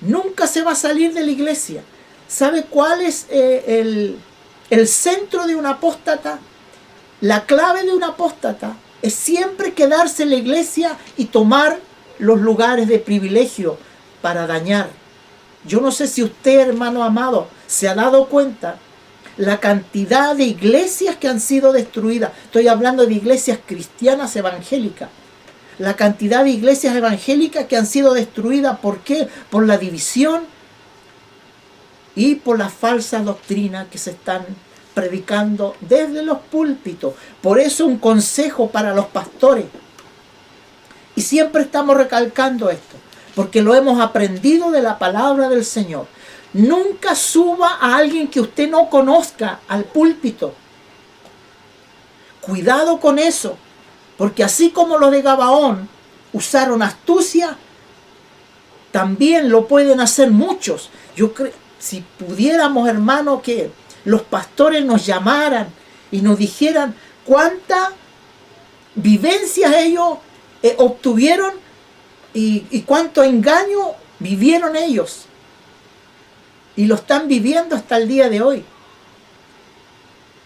nunca se va a salir de la iglesia? ¿Sabe cuál es el centro de un apóstata? La clave de un apóstata es siempre quedarse en la iglesia y tomar los lugares de privilegio para dañar. Yo no sé si usted, hermano amado, se ha dado cuenta la cantidad de iglesias que han sido destruidas. Estoy hablando de iglesias cristianas evangélicas. La cantidad de iglesias evangélicas que han sido destruidas. ¿Por qué? Por la división y por la falsa doctrina que se están predicando desde los púlpitos. Por eso un consejo para los pastores. Y siempre estamos recalcando esto, porque lo hemos aprendido de la palabra del Señor. Nunca suba a alguien que usted no conozca al púlpito. Cuidado con eso, porque así como los de Gabaón usaron astucia, también lo pueden hacer muchos. Yo creo, si pudiéramos, hermano, que los pastores nos llamaran y nos dijeran cuántas vivencias ellos obtuvieron y cuánto engaño vivieron ellos. Y lo están viviendo hasta el día de hoy.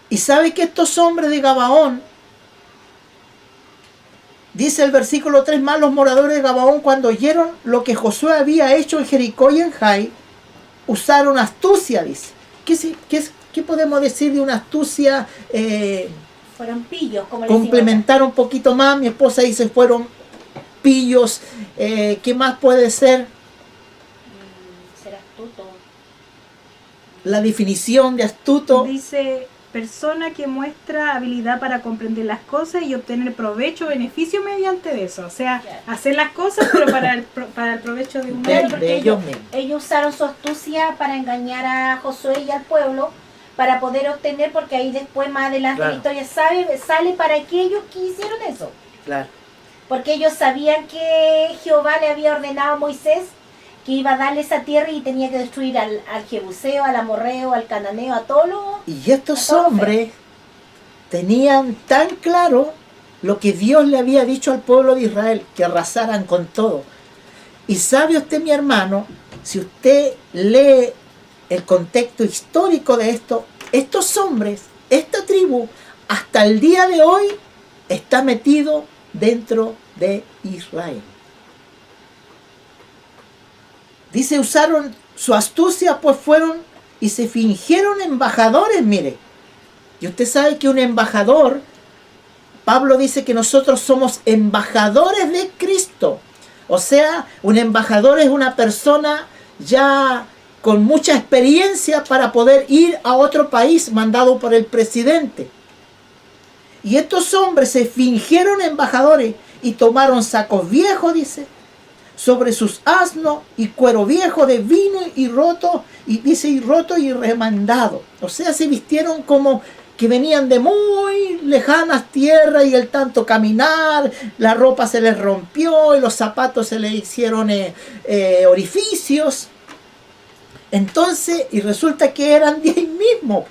Y sabe que estos hombres de Gabaón, dice el versículo 3, más los moradores de Gabaón, cuando oyeron lo que Josué había hecho en Jericó y en Jai, usaron astucia, dice. ¿Qué podemos decir de una astucia? Fueron pillos, como le Complementar un poquito más. Mi esposa dice fueron pillos. ¿Qué más puede ser? Ser astuto. La definición de astuto. Dice, persona que muestra habilidad para comprender las cosas y obtener provecho o beneficio mediante de eso. O sea, Claro. hacer las cosas, pero para el provecho de un Claro, de porque ellos mismos. ellos usaron su astucia para engañar a Josué y al pueblo, para poder obtener, porque ahí después, más adelante, Claro. la historia sale para que ellos que hicieron eso. Claro. Porque ellos sabían que Jehová le había ordenado a Moisés que iba a darle esa tierra y tenía que destruir al Jebuseo, al amorreo, al cananeo, a todos los... Y estos hombres tenían tan claro lo que Dios le había dicho al pueblo de Israel, que arrasaran con todo. Y sabe usted, mi hermano, si usted lee el contexto histórico de esto, estos hombres, esta tribu, hasta el día de hoy, está metido dentro de Israel. Dice, usaron su astucia, pues fueron y se fingieron embajadores, mire. Y usted sabe que un embajador, Pablo dice que nosotros somos embajadores de Cristo. O sea, un embajador es una persona ya con mucha experiencia para poder ir a otro país mandado por el presidente. Y estos hombres se fingieron embajadores y tomaron sacos viejos, dice, sobre sus asnos y cuero viejo de vino y roto, y dice, y roto y remandado. O sea, se vistieron como que venían de muy lejanas tierras y el tanto caminar, la ropa se les rompió y los zapatos se les hicieron orificios. Entonces, y resulta que eran de ahí mismo,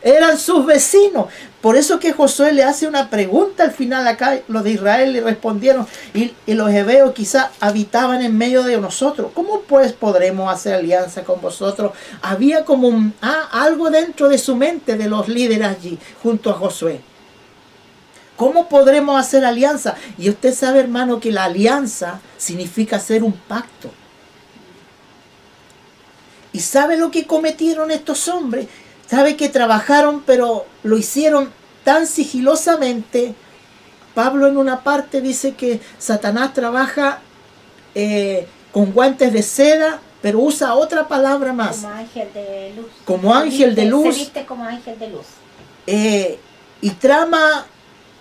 eran sus vecinos. Por eso que Josué le hace una pregunta al final acá, los de Israel le respondieron, y los hebreos quizás habitaban en medio de nosotros. ¿Cómo pues podremos hacer alianza con vosotros? Había como algo dentro de su mente de los líderes allí, junto a Josué. ¿Cómo podremos hacer alianza? Y usted sabe, hermano, que la alianza significa hacer un pacto. ¿Y sabe lo que cometieron estos hombres? Sabe que trabajaron, pero lo hicieron tan sigilosamente. Pablo en una parte dice que Satanás trabaja con guantes de seda, pero usa otra palabra más. Como ángel de luz. Como ángel de luz. Se viste como ángel de luz. Y trama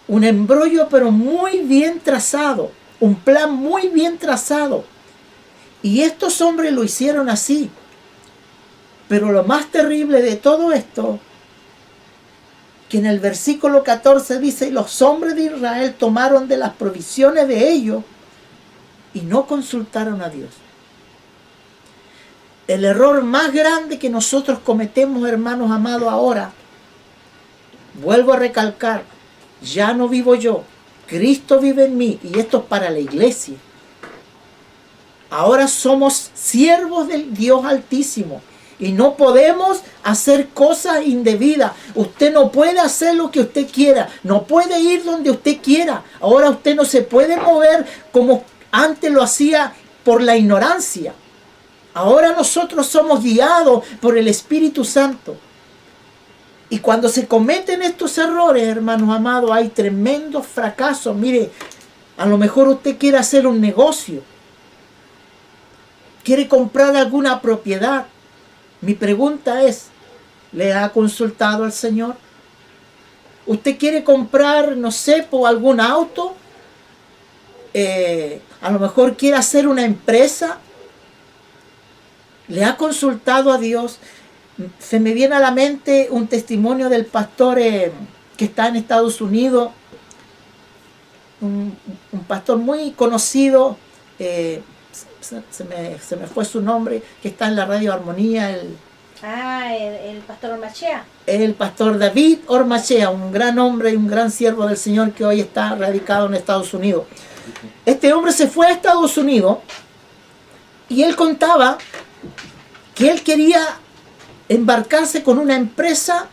un embrollo, pero muy bien trazado. Un plan muy bien trazado. Y estos hombres lo hicieron así. Pero lo más terrible de todo esto, que en el versículo 14 dice, los hombres de Israel tomaron de las provisiones de ellos y no consultaron a Dios. El error más grande que nosotros cometemos, hermanos amados, ahora, vuelvo a recalcar, ya no vivo yo, Cristo vive en mí, y esto es para la iglesia. Ahora somos siervos del Dios Altísimo. Y no podemos hacer cosas indebidas. Usted no puede hacer lo que usted quiera. No puede ir donde usted quiera. Ahora usted no se puede mover como antes lo hacía por la ignorancia. Ahora nosotros somos guiados por el Espíritu Santo. Y cuando se cometen estos errores, hermanos amados, hay tremendos fracasos. Mire, a lo mejor usted quiere hacer un negocio. Quiere comprar alguna propiedad. Mi pregunta es, ¿le ha consultado al Señor? ¿Usted quiere comprar, no sé, por algún auto? A lo mejor quiere hacer una empresa. ¿Le ha consultado a Dios? Se me viene a la mente un testimonio del pastor que está en Estados Unidos. Un pastor muy conocido. Se me fue su nombre, que está en la Radio Armonía, el pastor Ormachea. El pastor David Ormachea, un gran hombre y un gran siervo del Señor que hoy está radicado en Estados Unidos. Este hombre se fue a Estados Unidos y él contaba que él quería embarcarse con una empresa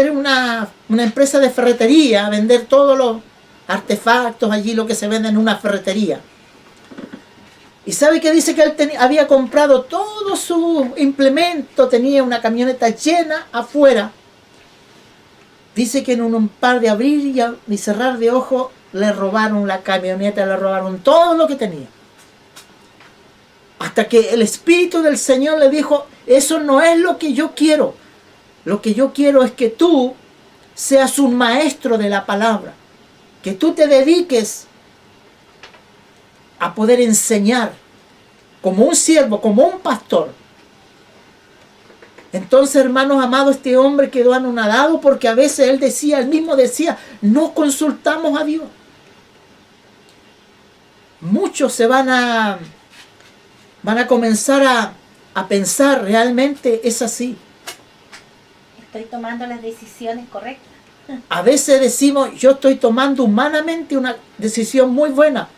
una empresa de ferretería, a vender todos los artefactos allí, lo que se vende en una ferretería. Y sabe que dice que él había comprado todo su implemento, tenía una camioneta llena afuera. Dice que en un par de abrir y cerrar de ojos le robaron la camioneta, le robaron todo lo que tenía. Hasta que el Espíritu del Señor le dijo, eso no es lo que yo quiero. Lo que yo quiero es que tú seas un maestro de la palabra. Que tú te dediques a poder enseñar como un siervo, como un pastor. Entonces, hermanos amados, este hombre quedó anonadado porque a veces él mismo decía, no consultamos a Dios. Muchos se van a comenzar a pensar, realmente es así. Estoy tomando las decisiones correctas. A veces decimos, yo estoy tomando humanamente una decisión muy buena,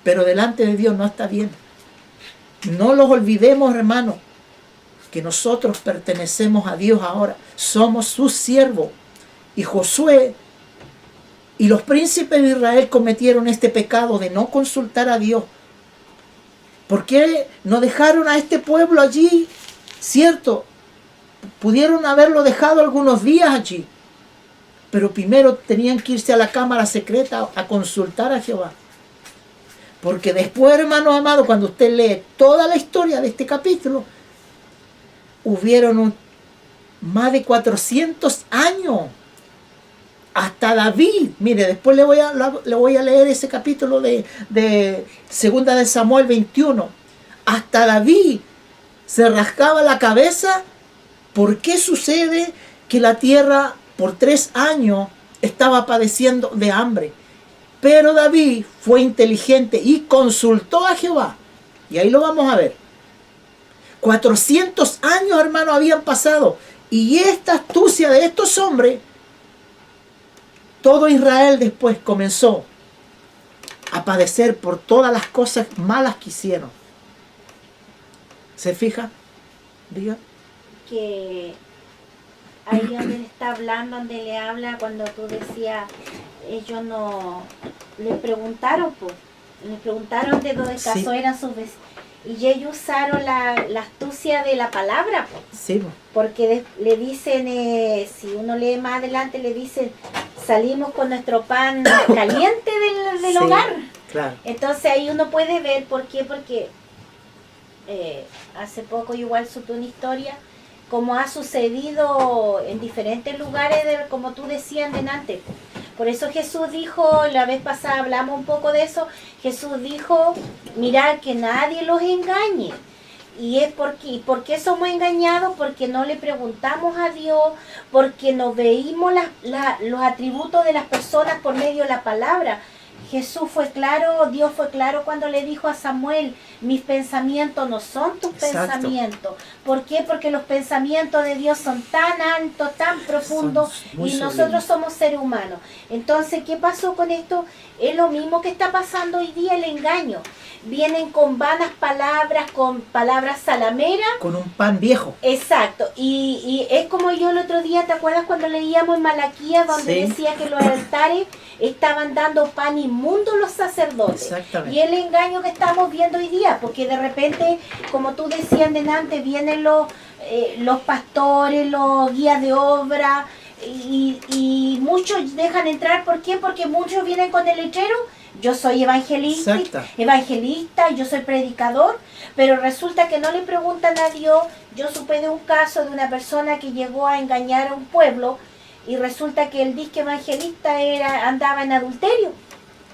pero delante de Dios no está bien. No los olvidemos, hermanos, que nosotros pertenecemos a Dios ahora. Somos sus siervos. Y Josué y los príncipes de Israel cometieron este pecado de no consultar a Dios. ¿Por qué no dejaron a este pueblo allí? Cierto, pudieron haberlo dejado algunos días allí, pero primero tenían que irse a la cámara secreta a consultar a Jehová. Porque después, hermanos amados, cuando usted lee toda la historia de este capítulo, hubieron más de 400 años. Hasta David, mire, después le voy a leer ese capítulo de 2 de Samuel 21. Hasta David se rascaba la cabeza. ¿Por qué sucede que la tierra por 3 años estaba padeciendo de hambre? Pero David fue inteligente y consultó a Jehová. Y ahí lo vamos a ver. 400 años, hermano, habían pasado. Y esta astucia de estos hombres, todo Israel después comenzó a padecer por todas las cosas malas que hicieron. ¿Se fija? Diga. Que ahí donde él está hablando, donde le habla, cuando tú decías, ellos no le preguntaron, pues, le preguntaron de dónde caso eran sus vecinos, y ellos usaron la astucia de la palabra, pues, Sí. porque le dicen, si uno lee más adelante, le dicen, salimos con nuestro pan caliente del hogar. Claro. Entonces ahí uno puede ver por qué, porque hace poco igual supe una historia, como ha sucedido en diferentes lugares, como tú decías delante. Por eso Jesús dijo, la vez pasada hablamos un poco de eso, Jesús dijo, mirad que nadie los engañe. Y es porque, ¿por qué somos engañados? Porque no le preguntamos a Dios, porque no veímos los atributos de las personas por medio de la palabra. Jesús fue claro, Dios fue claro cuando le dijo a Samuel, mis pensamientos no son tus pensamientos. ¿Por qué? Porque los pensamientos de Dios son tan altos, tan profundos, y nosotros somos seres humanos. Entonces, ¿qué pasó con esto? Es lo mismo que está pasando hoy día, el engaño. Vienen con vanas palabras, con palabras salameras. Con un pan viejo. Exacto. Y es como yo el otro día, ¿te acuerdas cuando leíamos en Malaquías, donde Sí. decía que los altares estaban dando pan inmundo a los sacerdotes? Exactamente. Y el engaño que estamos viendo hoy día, porque de repente, como tú decías delante, vienen los pastores, los guías de obra, y muchos dejan entrar. ¿Por qué? Porque muchos vienen con el letrero, yo soy evangelista, yo soy predicador, pero resulta que no le preguntan a Dios. Yo supe de un caso de una persona que llegó a engañar a un pueblo, y resulta que el disque evangelista andaba en adulterio.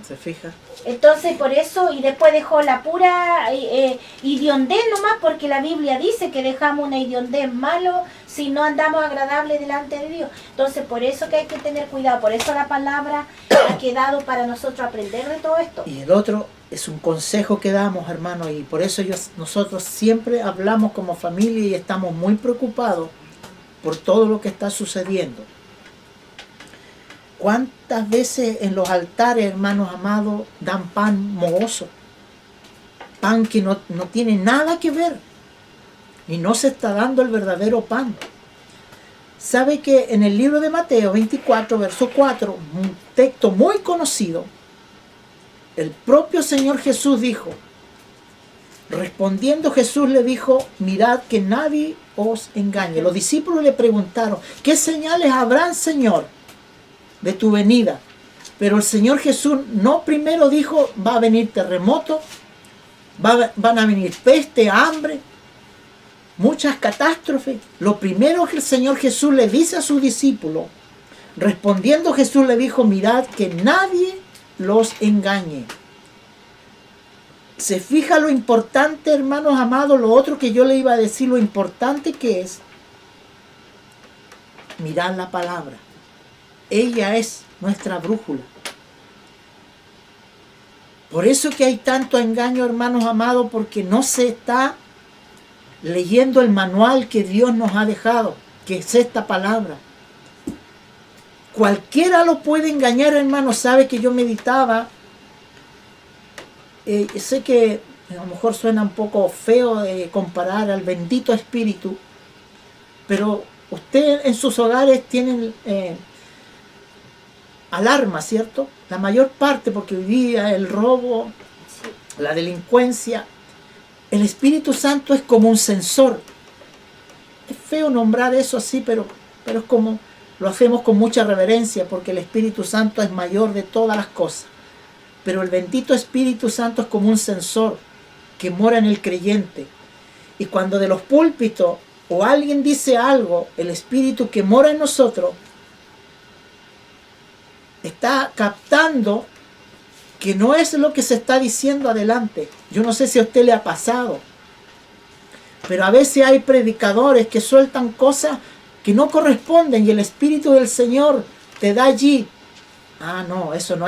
¿Se fija? Entonces por eso, y después dejó la pura idiondez nomás, porque la Biblia dice que dejamos una idiondez malo si no andamos agradables delante de Dios. Entonces por eso que hay que tener cuidado, por eso la palabra ha quedado para nosotros aprender de todo esto. Y el otro es un consejo que damos, hermano, y por eso nosotros siempre hablamos como familia y estamos muy preocupados por todo lo que está sucediendo. ¿Cuántas veces en los altares, hermanos amados, dan pan mohoso? Pan que no tiene nada que ver. Y no se está dando el verdadero pan. ¿Sabe que en el libro de Mateo 24, verso 4, un texto muy conocido, el propio Señor Jesús dijo, respondiendo Jesús le dijo, mirad que nadie os engañe. Los discípulos le preguntaron, ¿qué señales habrán, Señor, de tu venida? Pero el Señor Jesús no primero dijo, va a venir terremoto, van a venir peste, hambre, muchas catástrofes. Lo primero que el Señor Jesús le dice a sus discípulos, respondiendo Jesús le dijo, mirad que nadie los engañe. ¿Se fija lo importante, hermanos amados? Lo otro que yo le iba a decir, lo importante que es mirar la palabra. Ella es nuestra brújula. Por eso que hay tanto engaño, hermanos amados, porque no se está leyendo el manual que Dios nos ha dejado, que es esta palabra. Cualquiera lo puede engañar, hermanos. Sabe que yo meditaba, sé que a lo mejor suena un poco feo comparar al bendito Espíritu, pero usted en sus hogares tienen alarma, ¿cierto? La mayor parte, porque hoy día el robo, la delincuencia, el Espíritu Santo es como un sensor. Es feo nombrar eso así, pero es como lo hacemos con mucha reverencia, porque el Espíritu Santo es mayor de todas las cosas. Pero el bendito Espíritu Santo es como un sensor que mora en el creyente. Y cuando de los púlpitos o alguien dice algo, el Espíritu que mora en nosotros está captando que no es lo que se está diciendo adelante. Yo no sé si a usted le ha pasado, pero a veces hay predicadores que sueltan cosas que no corresponden y el Espíritu del Señor te da allí. Ah, no, eso no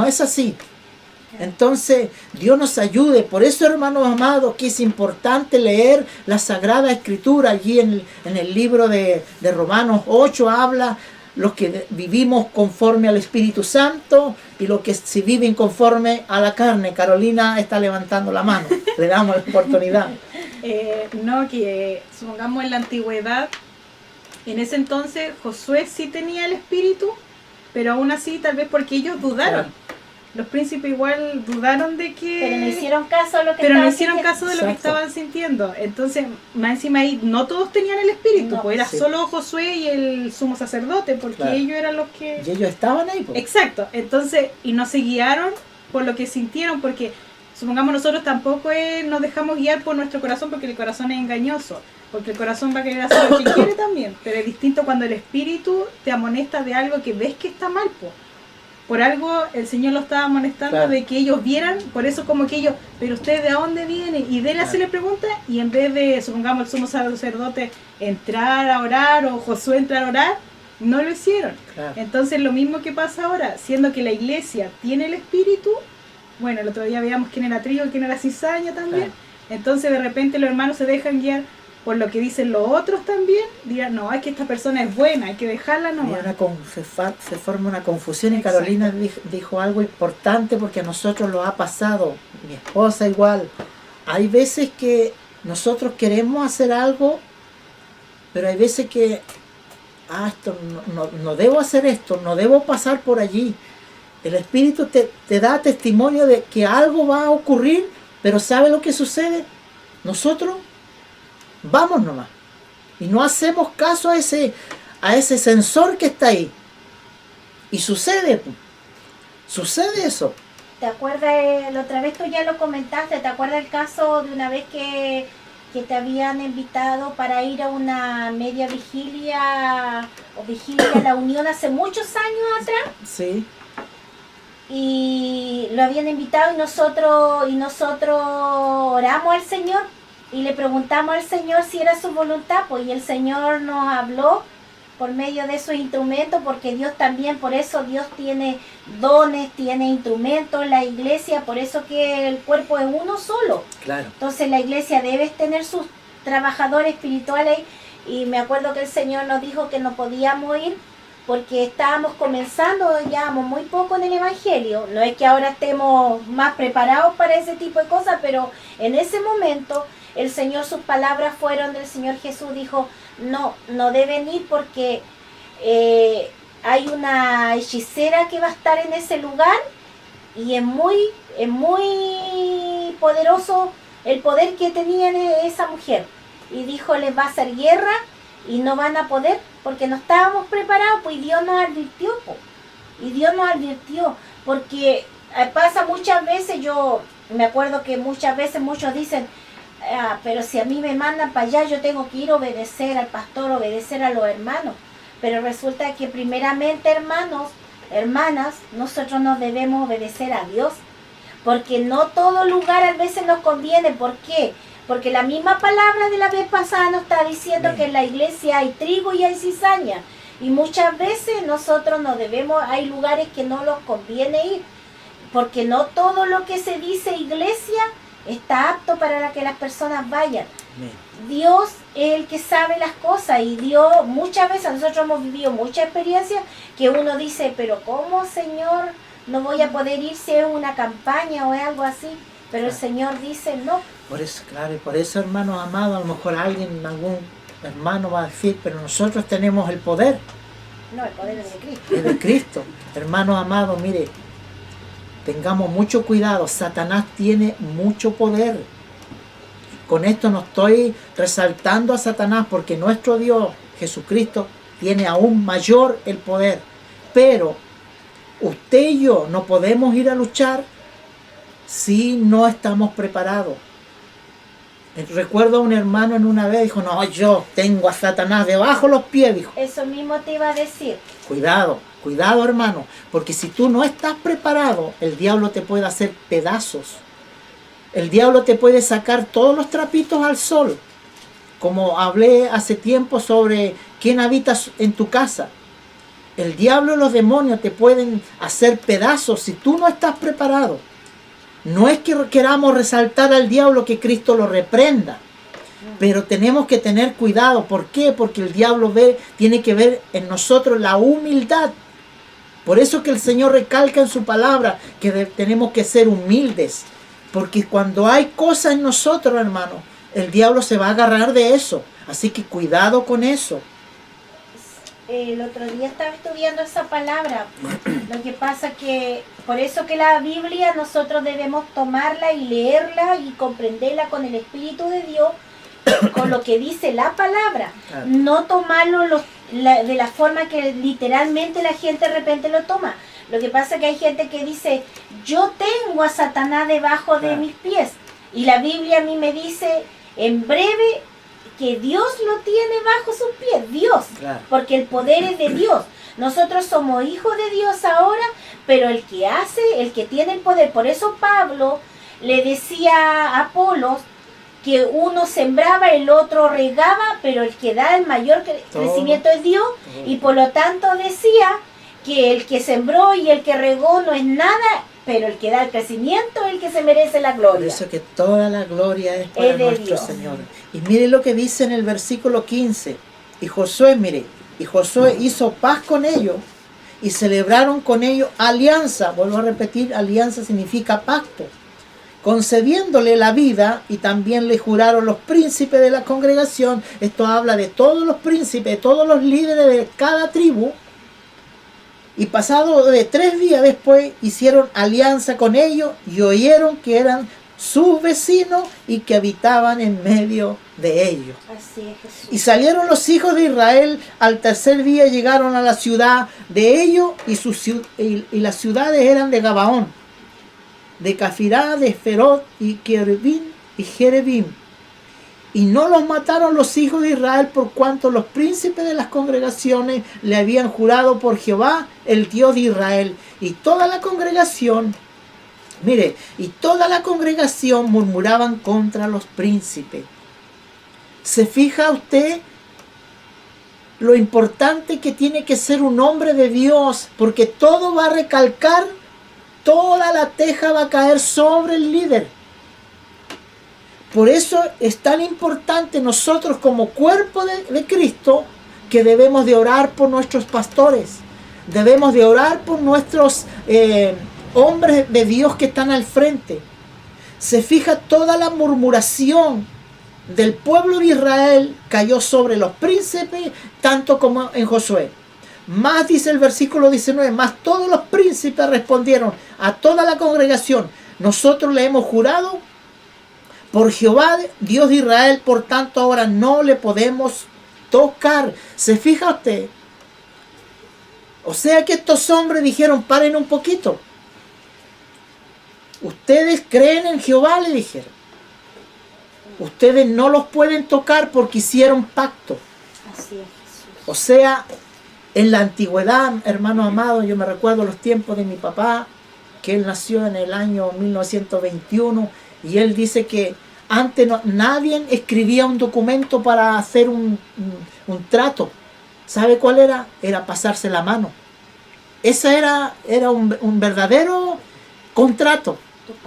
es así. Entonces, Dios nos ayude. Por eso, hermanos amados, que es importante leer la Sagrada Escritura. Allí en el libro de Romanos 8 habla los que vivimos conforme al Espíritu Santo y los que si viven conforme a la carne. Carolina está levantando la mano. Le damos la oportunidad. No, que supongamos en la antigüedad, en ese entonces Josué sí tenía el Espíritu, pero aún así tal vez porque ellos dudaron. Claro. Los príncipes igual dudaron de que... Pero no hicieron caso a lo que Pero no estaban hicieron sintiendo. caso de lo que Exacto. estaban sintiendo. Entonces, más encima ahí, no todos tenían el Espíritu, No. pues era Sí. solo Josué y el sumo sacerdote, porque Claro. ellos eran los que... Y ellos estaban ahí, pues. Exacto, entonces, y no se guiaron por lo que sintieron, porque supongamos nosotros tampoco nos dejamos guiar por nuestro corazón, porque el corazón es engañoso, porque el corazón va a querer hacer lo que quiere también, pero es distinto cuando el Espíritu te amonesta de algo que ves que está mal, po. Por algo el Señor lo estaba amonestando, Claro. de que ellos vieran, por eso como que ellos, pero ustedes de dónde vienen, y de él hacerle preguntas, y en vez de, supongamos el sumo sacerdote entrar a orar, o Josué entrar a orar, no lo hicieron. Claro. Entonces lo mismo que pasa ahora, siendo que la iglesia tiene el Espíritu, bueno, el otro día veíamos quién era trigo y quién era cizaña también, Claro. entonces de repente los hermanos se dejan guiar por lo que dicen los otros también, dirán, no, es que esta persona es buena, hay que dejarla nomás. Se forma una confusión y Exacto. Carolina dijo algo importante porque a nosotros lo ha pasado, mi esposa igual. Hay veces que nosotros queremos hacer algo, pero hay veces que, esto no debo hacer esto, no debo pasar por allí. El Espíritu te da testimonio de que algo va a ocurrir, pero ¿sabe lo que sucede? Nosotros vamos nomás y no hacemos caso a ese sensor que está ahí y sucede eso. ¿Te acuerdas? La otra vez tú ya lo comentaste. ¿Te acuerdas el caso de una vez que te habían invitado para ir a una media vigilia o vigilia a la Unión hace muchos años atrás? Sí, Y lo habían invitado y nosotros oramos al Señor y le preguntamos al Señor si era su voluntad, pues, y el Señor nos habló por medio de esos instrumentos, porque Dios también, por eso Dios tiene dones, tiene instrumentos en la iglesia, por eso que el cuerpo es uno solo. claro. Entonces la iglesia debe tener sus trabajadores espirituales, y me acuerdo que el Señor nos dijo que no podíamos ir porque estábamos comenzando, llevamos muy poco en el Evangelio. No es que ahora estemos más preparados para ese tipo de cosas, pero en ese momento el Señor, sus palabras fueron del Señor Jesús, dijo, no deben ir porque hay una hechicera que va a estar en ese lugar y es muy poderoso el poder que tenía esa mujer. Y dijo, les va a hacer guerra y no van a poder porque no estábamos preparados, pues Dios nos advirtió, y Dios nos advirtió, porque pasa muchas veces, yo me acuerdo que muchas veces muchos dicen, pero si a mí me mandan para allá, yo tengo que ir a obedecer al pastor, obedecer a los hermanos, pero resulta que primeramente, hermanos, hermanas, nosotros nos debemos obedecer a Dios, porque no todo lugar a veces nos conviene. ¿Por qué? Porque la misma palabra de la vez pasada nos está diciendo que en la iglesia hay trigo y hay cizaña. Y muchas veces nosotros no debemos, hay lugares que no nos conviene ir. Porque no todo lo que se dice iglesia está apto para que las personas vayan. Dios es el que sabe las cosas y Dios, muchas veces nosotros hemos vivido muchas experiencias que uno dice, pero ¿cómo, Señor, no voy a poder ir si es una campaña o es algo así? Pero el Señor dice no. Por eso, claro, y por eso, hermanos amados, a lo mejor algún hermano va a decir, pero nosotros tenemos el poder. No, el poder es de Cristo. Es de Cristo. Hermanos amados, mire, tengamos mucho cuidado, Satanás tiene mucho poder. Con esto no estoy resaltando a Satanás porque nuestro Dios, Jesucristo, tiene aún mayor el poder. Pero usted y yo no podemos ir a luchar si no estamos preparados. Recuerdo a un hermano en una vez, dijo, no, yo tengo a Satanás debajo de los pies, dijo. Eso mismo te iba a decir. Cuidado, cuidado, hermano, porque si tú no estás preparado, el diablo te puede hacer pedazos. El diablo te puede sacar todos los trapitos al sol. Como hablé hace tiempo sobre quién habita en tu casa. El diablo y los demonios te pueden hacer pedazos si tú no estás preparado. No es que queramos resaltar al diablo que Cristo lo reprenda, pero tenemos que tener cuidado. ¿Por qué? Porque el diablo tiene que ver en nosotros la humildad. Por eso que el Señor recalca en su palabra que tenemos que ser humildes. Porque cuando hay cosas en nosotros, hermano, el diablo se va a agarrar de eso. Así que cuidado con eso. El otro día estaba estudiando esa palabra. Lo que pasa que, por eso que la Biblia nosotros debemos tomarla y leerla y comprenderla con el Espíritu de Dios, con lo que dice la palabra. Claro. No tomarlo de la forma que literalmente la gente de repente lo toma. Lo que pasa es que hay gente que dice, yo tengo a Satanás debajo de mis pies. Y la Biblia a mí me dice, en breve, que Dios lo tiene bajo sus pies, Dios, Claro. porque el poder es de Dios. Nosotros somos hijos de Dios ahora, pero el que tiene el poder, por eso Pablo le decía a Apolos que uno sembraba, el otro regaba, pero el que da el mayor crecimiento es Dios, y por lo tanto decía que el que sembró y el que regó no es nada, pero el que da el crecimiento es el que se merece la Por gloria. eso que toda la gloria es para Es de nuestro Dios. Señor. Y mire lo que dice en el versículo 15. Y Josué hizo paz con ellos y celebraron con ellos alianza. Vuelvo a repetir, alianza significa pacto. Concediéndole la vida, y también le juraron los príncipes de la congregación. Esto habla de todos los príncipes, de todos los líderes de cada tribu. Y pasado de 3 días después hicieron alianza con ellos y oyeron que eran sus vecinos y que habitaban en medio de ellos. Así es, Jesús. Y salieron los hijos de Israel al tercer día, llegaron a la ciudad de ellos y las ciudades eran de Gabaón, de Cafirá, de Ferot y Jerebim. Y no los mataron los hijos de Israel por cuanto los príncipes de las congregaciones le habían jurado por Jehová, el Dios de Israel. Y toda la congregación, murmuraban contra los príncipes. ¿Se fija usted lo importante que tiene que ser un hombre de Dios? Porque todo va a recalcar, toda la teja va a caer sobre el líder. Por eso es tan importante nosotros como cuerpo de Cristo que debemos de orar por nuestros pastores, debemos de orar por nuestros hombres de Dios que están al frente. Se fija, toda la murmuración del pueblo de Israel cayó sobre los príncipes, tanto como en Josué. Más, dice el versículo 19, más todos los príncipes respondieron a toda la congregación: nosotros le hemos jurado por Jehová, Dios de Israel, por tanto ahora no le podemos tocar. ¿Se fija usted? O sea que estos hombres dijeron: paren un poquito. Ustedes creen en Jehová, le dijeron. Ustedes no los pueden tocar porque hicieron pacto. Así es, Jesús. O sea, en la antigüedad, hermanos amados, yo me recuerdo los tiempos de mi papá, que él nació en el año 1921, y él dice que antes nadie escribía un documento para hacer un trato. ¿Sabe cuál era? Era pasarse la mano. Ese era un verdadero contrato.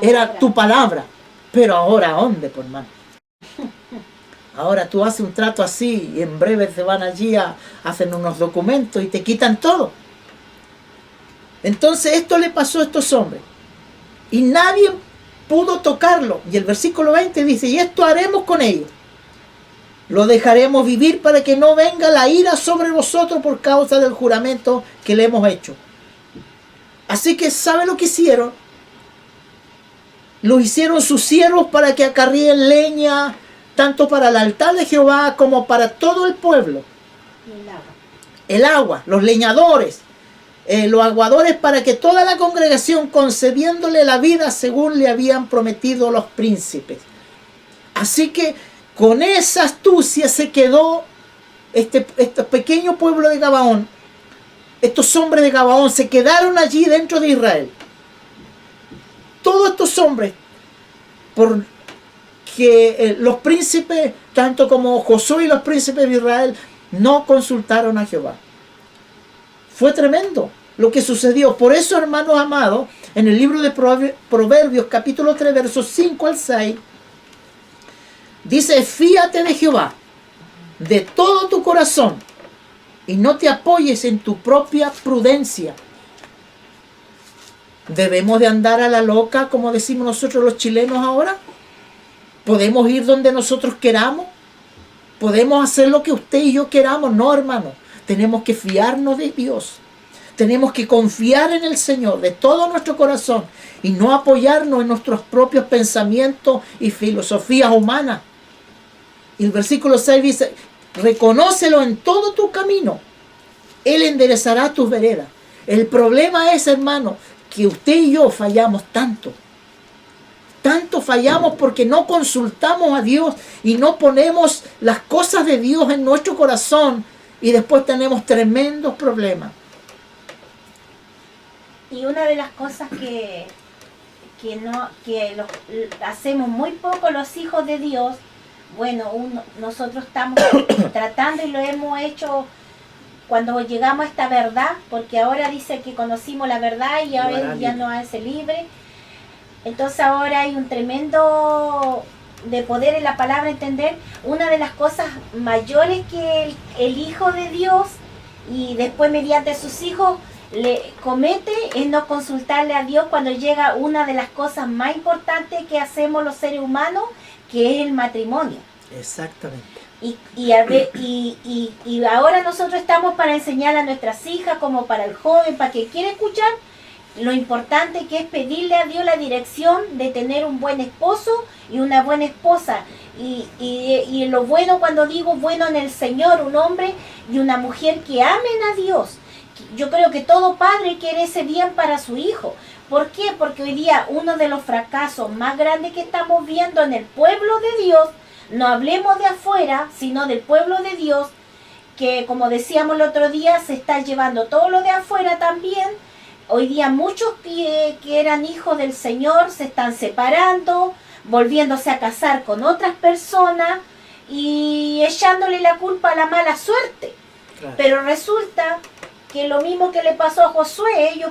Era tu palabra. Pero ahora, ¿dónde, por hermano? Ahora tú haces un trato así y en breve se van allí hacen unos documentos y te quitan todo. Entonces esto le pasó a estos hombres. Y nadie pudo tocarlo. Y el versículo 20 dice: y esto haremos con ellos. Lo dejaremos vivir para que no venga la ira sobre vosotros por causa del juramento que le hemos hecho. Así que, ¿sabe lo que hicieron? Los hicieron sus siervos para que acarríen leña, tanto para el altar de Jehová como para todo el pueblo. El agua, los leñadores, los aguadores, para que toda la congregación, concediéndole la vida según le habían prometido los príncipes. Así que con esa astucia se quedó este pequeño pueblo de Gabaón. Estos hombres de Gabaón se quedaron allí dentro de Israel. Todos estos hombres, porque los príncipes, tanto como Josué y los príncipes de Israel, no consultaron a Jehová. Fue tremendo lo que sucedió. Por eso, hermanos amados, en el libro de Proverbios, capítulo 3, versos 5 al 6, dice: fíate de Jehová de todo tu corazón y no te apoyes en tu propia prudencia. ¿Debemos de andar a la loca, como decimos nosotros los chilenos ahora? ¿Podemos ir donde nosotros queramos? ¿Podemos hacer lo que usted y yo queramos? No, hermano. Tenemos que fiarnos de Dios. Tenemos que confiar en el Señor de todo nuestro corazón y no apoyarnos en nuestros propios pensamientos y filosofías humanas. Y el versículo 6 dice: reconócelo en todo tu camino. Él enderezará tus veredas. El problema es, hermano, que usted y yo fallamos tanto. Tanto fallamos porque no consultamos a Dios y no ponemos las cosas de Dios en nuestro corazón, y después tenemos tremendos problemas. Y una de las cosas que hacemos muy poco los hijos de Dios, bueno, nosotros estamos tratando, y lo hemos hecho cuando llegamos a esta verdad, porque ahora dice que conocimos la verdad y ahora ya no hace libre. Entonces ahora hay un tremendo de poder en la palabra entender. Una de las cosas mayores que el Hijo de Dios, y después mediante sus hijos, le comete es no consultarle a Dios cuando llega una de las cosas más importantes que hacemos los seres humanos, que es el matrimonio. Exactamente. Y ahora nosotros estamos para enseñar a nuestras hijas, como para el joven, para que quiera escuchar lo importante que es pedirle a Dios la dirección de tener un buen esposo y una buena esposa. Y lo bueno, cuando digo bueno en el Señor, un hombre y una mujer que amen a Dios. Yo creo que todo padre quiere ese bien para su hijo. ¿Por qué? Porque hoy día uno de los fracasos más grandes que estamos viendo en el pueblo de Dios, no hablemos de afuera, sino del pueblo de Dios, que como decíamos el otro día, se está llevando todo lo de afuera también. Hoy día muchos que eran hijos del Señor se están separando, volviéndose a casar con otras personas y echándole la culpa a la mala suerte. Claro. Pero resulta que lo mismo que le pasó a Josué, ellos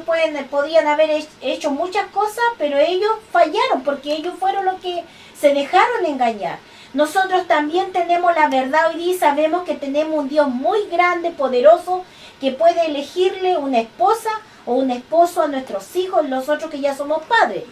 podían haber hecho muchas cosas, pero ellos fallaron porque ellos fueron los que se dejaron engañar. Nosotros también tenemos la verdad hoy día y sabemos que tenemos un Dios muy grande, poderoso, que puede elegirle una esposa o un esposo a nuestros hijos, nosotros que ya somos padres.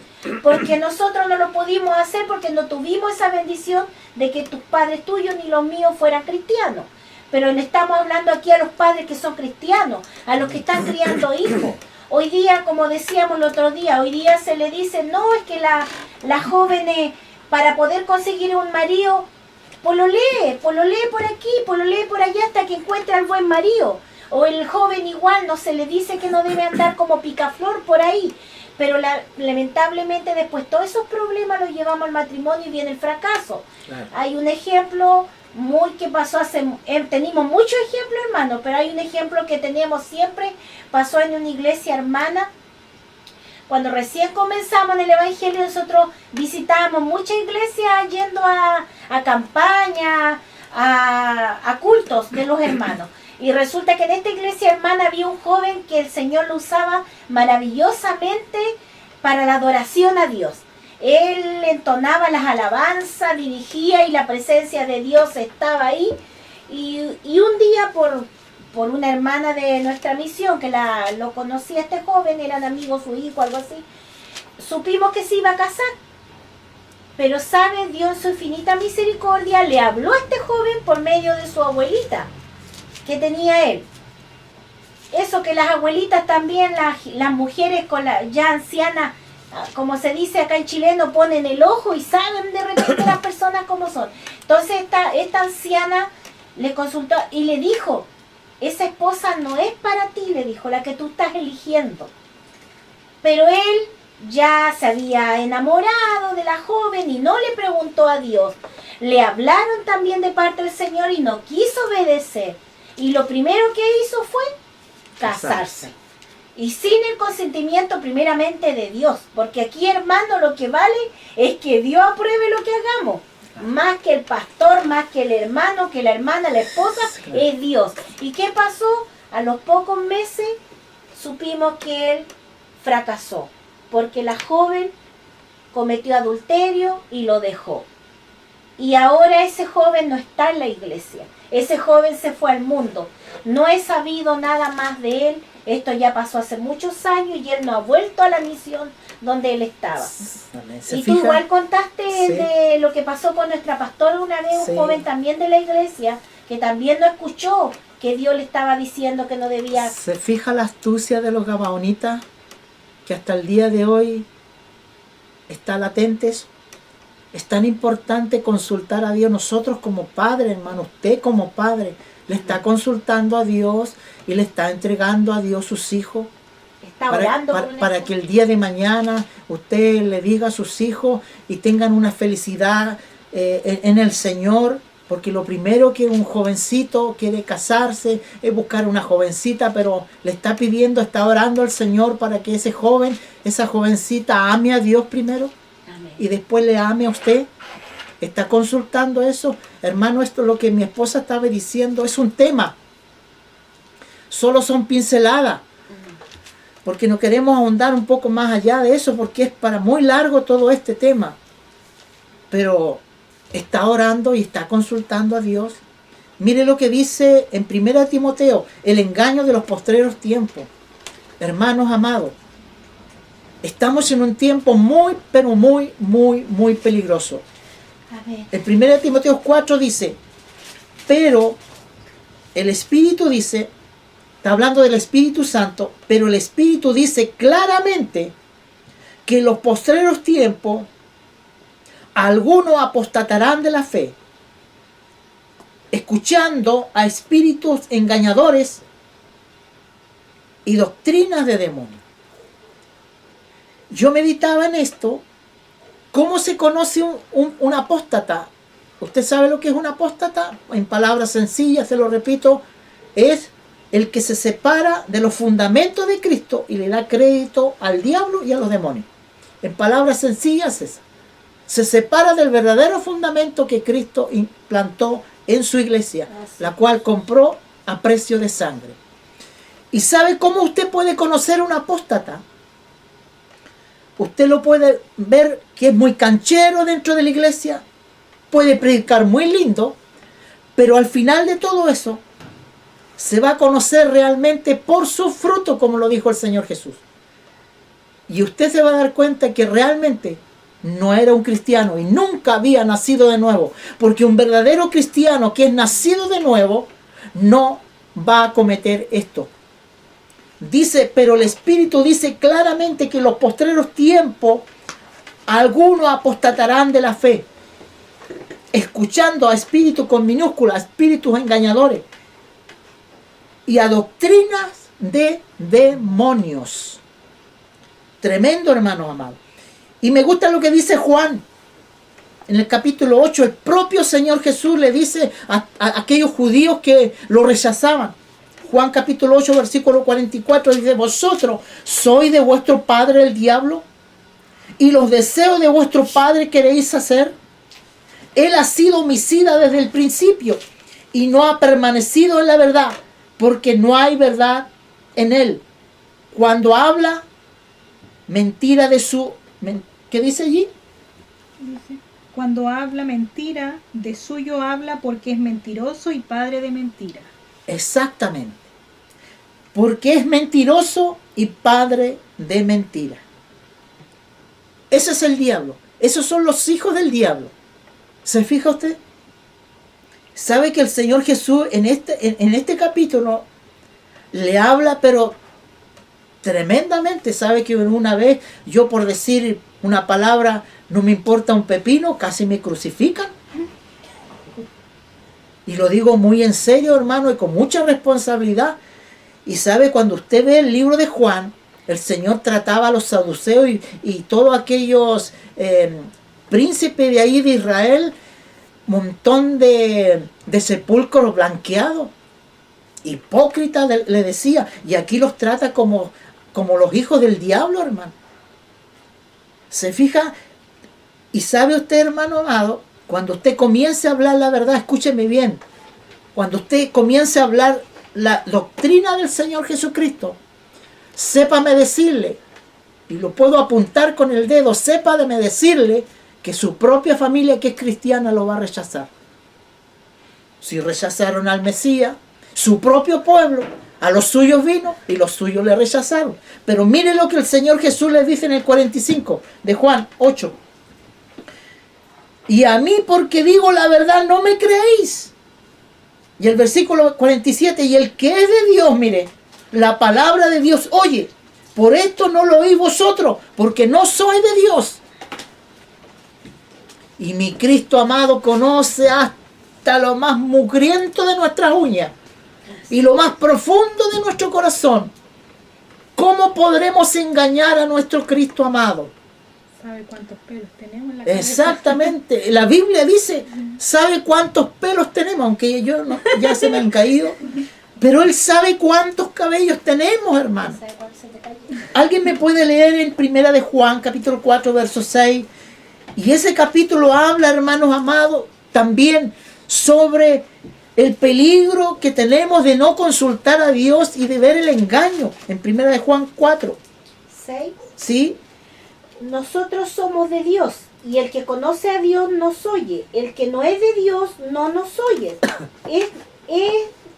Porque nosotros no lo pudimos hacer porque no tuvimos esa bendición de que tus padres tuyos ni los míos fueran cristianos. Pero le estamos hablando aquí a los padres que son cristianos, a los que están criando hijos. Hoy día, como decíamos el otro día, hoy día se le dice, no, es que las jóvenes, para poder conseguir un marido, pololee por aquí, pololee por allá hasta que encuentre al buen marido. O el joven igual, no se le dice que no debe andar como picaflor por ahí. Pero lamentablemente después todos esos problemas los llevamos al matrimonio y viene el fracaso. Claro. Hay un ejemplo muy que pasó tenemos muchos ejemplos, hermanos, pero hay un ejemplo que tenemos siempre, pasó en una iglesia hermana. Cuando recién comenzamos en el evangelio, nosotros visitábamos muchas iglesias yendo a campañas, a cultos de los hermanos. Y resulta que en esta iglesia hermana había un joven que el Señor lo usaba maravillosamente para la adoración a Dios. Él entonaba las alabanzas, dirigía y la presencia de Dios estaba ahí. Y un día por una hermana de nuestra misión que lo conocía este joven, eran amigos su hijo, algo así, supimos que se iba a casar. Pero sabe, Dios en su infinita misericordia le habló a este joven por medio de su abuelita que tenía él. Eso que las abuelitas también, las mujeres ya ancianas, como se dice acá en chileno, ponen el ojo y saben de repente las personas cómo son. Entonces esta anciana le consultó y le dijo, esa esposa no es para ti, le dijo, la que tú estás eligiendo. Pero él ya se había enamorado de la joven y no le preguntó a Dios. Le hablaron también de parte del Señor y no quiso obedecer. Y lo primero que hizo fue casarse. Y sin el consentimiento primeramente de Dios. Porque aquí, hermano, lo que vale es que Dios apruebe lo que hagamos. Más que el pastor, más que el hermano, que la hermana, la esposa, es Dios. ¿Y qué pasó? A los pocos meses supimos que él fracasó. Porque la joven cometió adulterio y lo dejó. Y ahora ese joven no está en la iglesia. Ese joven se fue al mundo. No he sabido nada más de él. Esto ya pasó hace muchos años y él no ha vuelto a la misión donde él estaba. Y tú igual contaste de lo que pasó con nuestra pastora una vez, un joven también de la iglesia, que también no escuchó que Dios le estaba diciendo que no debía. ¿Se fija la astucia de los gabaonitas? Que hasta el día de hoy está latente eso. Es tan importante consultar a Dios. Nosotros como padre, hermano, usted como padre, le está consultando a Dios y le está entregando a Dios sus hijos. Está orando para que el día de mañana usted le diga a sus hijos y tengan una felicidad en el Señor. Porque lo primero que un jovencito quiere casarse es buscar una jovencita, pero le está pidiendo, está orando al Señor para que ese joven, esa jovencita ame a Dios primero. Y después le ame a usted. Está consultando eso. Hermano, esto es lo que mi esposa estaba diciendo. Es un tema. Solo son pinceladas. Porque no queremos ahondar un poco más allá de eso. Porque es para muy largo todo este tema. Pero está orando y está consultando a Dios. Mire lo que dice en 1 Timoteo. El engaño de los postreros tiempos. Hermanos amados. Estamos en un tiempo muy, pero muy, muy, muy peligroso. El 1 Timoteo 4 dice, pero el Espíritu dice, está hablando del Espíritu Santo, pero el Espíritu dice claramente que en los postreros tiempos algunos apostatarán de la fe, escuchando a espíritus engañadores y doctrinas de demonios. Yo meditaba en esto. ¿Cómo se conoce un apóstata? ¿Usted sabe lo que es un apóstata? En palabras sencillas, se lo repito, es el que se separa de los fundamentos de Cristo y le da crédito al diablo y a los demonios. En palabras sencillas, es se separa del verdadero fundamento que Cristo implantó en su iglesia, la cual compró a precio de sangre. ¿Y sabe cómo usted puede conocer un apóstata? Usted lo puede ver que es muy canchero dentro de la iglesia, puede predicar muy lindo, pero al final de todo eso se va a conocer realmente por su fruto, como lo dijo el Señor Jesús. Y usted se va a dar cuenta que realmente no era un cristiano y nunca había nacido de nuevo, porque un verdadero cristiano que es nacido de nuevo no va a cometer esto. Dice, pero el Espíritu dice claramente que en los postreros tiempos algunos apostatarán de la fe, escuchando a espíritus con minúsculas, espíritus engañadores y a doctrinas de demonios. Tremendo, hermanos amados. Y me gusta lo que dice Juan. En el capítulo 8, el propio Señor Jesús le dice a aquellos judíos que lo rechazaban. Juan capítulo 8, versículo 44, dice, vosotros sois de vuestro padre el diablo, y los deseos de vuestro padre queréis hacer. Él ha sido homicida desde el principio, y no ha permanecido en la verdad, porque no hay verdad en él. Cuando habla mentira de su... ¿Qué dice allí? Dice, cuando habla mentira, de suyo habla porque es mentiroso y padre de mentira. Exactamente. Porque es mentiroso y padre de mentira. Ese es el diablo. Esos son los hijos del diablo. ¿Se fija usted? ¿Sabe que el Señor Jesús en este capítulo le habla, pero tremendamente? ¿Sabe que una vez yo, por decir una palabra, no me importa un pepino, casi me crucifican? Y lo digo muy en serio, hermano, y con mucha responsabilidad. Y sabe, cuando usted ve el libro de Juan, el Señor trataba a los saduceos y todos aquellos príncipes de ahí de Israel, montón de sepulcros blanqueados, hipócritas, le decía, y aquí los trata como los hijos del diablo, hermano. ¿Se fija? Y sabe usted, hermano amado, cuando usted comience a hablar la verdad, escúcheme bien, cuando usted comience a hablar la doctrina del Señor Jesucristo, sépame decirle, y lo puedo apuntar con el dedo, sépame decirle que su propia familia que es cristiana lo va a rechazar. Si rechazaron al Mesías, su propio pueblo, a los suyos vino y los suyos le rechazaron. Pero mire lo que el Señor Jesús les dice en el 45 de Juan 8. Y a mí, porque digo la verdad, no me creéis. Y el versículo 47, y el que es de Dios, mire, la palabra de Dios oye, por esto no lo oís vosotros, porque no sois de Dios. Y mi Cristo amado conoce hasta lo más mugriento de nuestras uñas y lo más profundo de nuestro corazón. ¿Cómo podremos engañar a nuestro Cristo amado? ¿Sabe cuántos pelos tenemos en la cabeza? Exactamente. La Biblia dice, ¿sabe cuántos pelos tenemos? Aunque yo no, ya se me han caído. Pero Él sabe cuántos cabellos tenemos, hermano. ¿Alguien me puede leer en Primera de Juan, capítulo 4, verso 6? Y ese capítulo habla, hermanos amados, también sobre el peligro que tenemos de no consultar a Dios y de ver el engaño. En Primera de Juan 4. 6. ¿Sí? Nosotros somos de Dios, y el que conoce a Dios nos oye. El que no es de Dios no nos oye.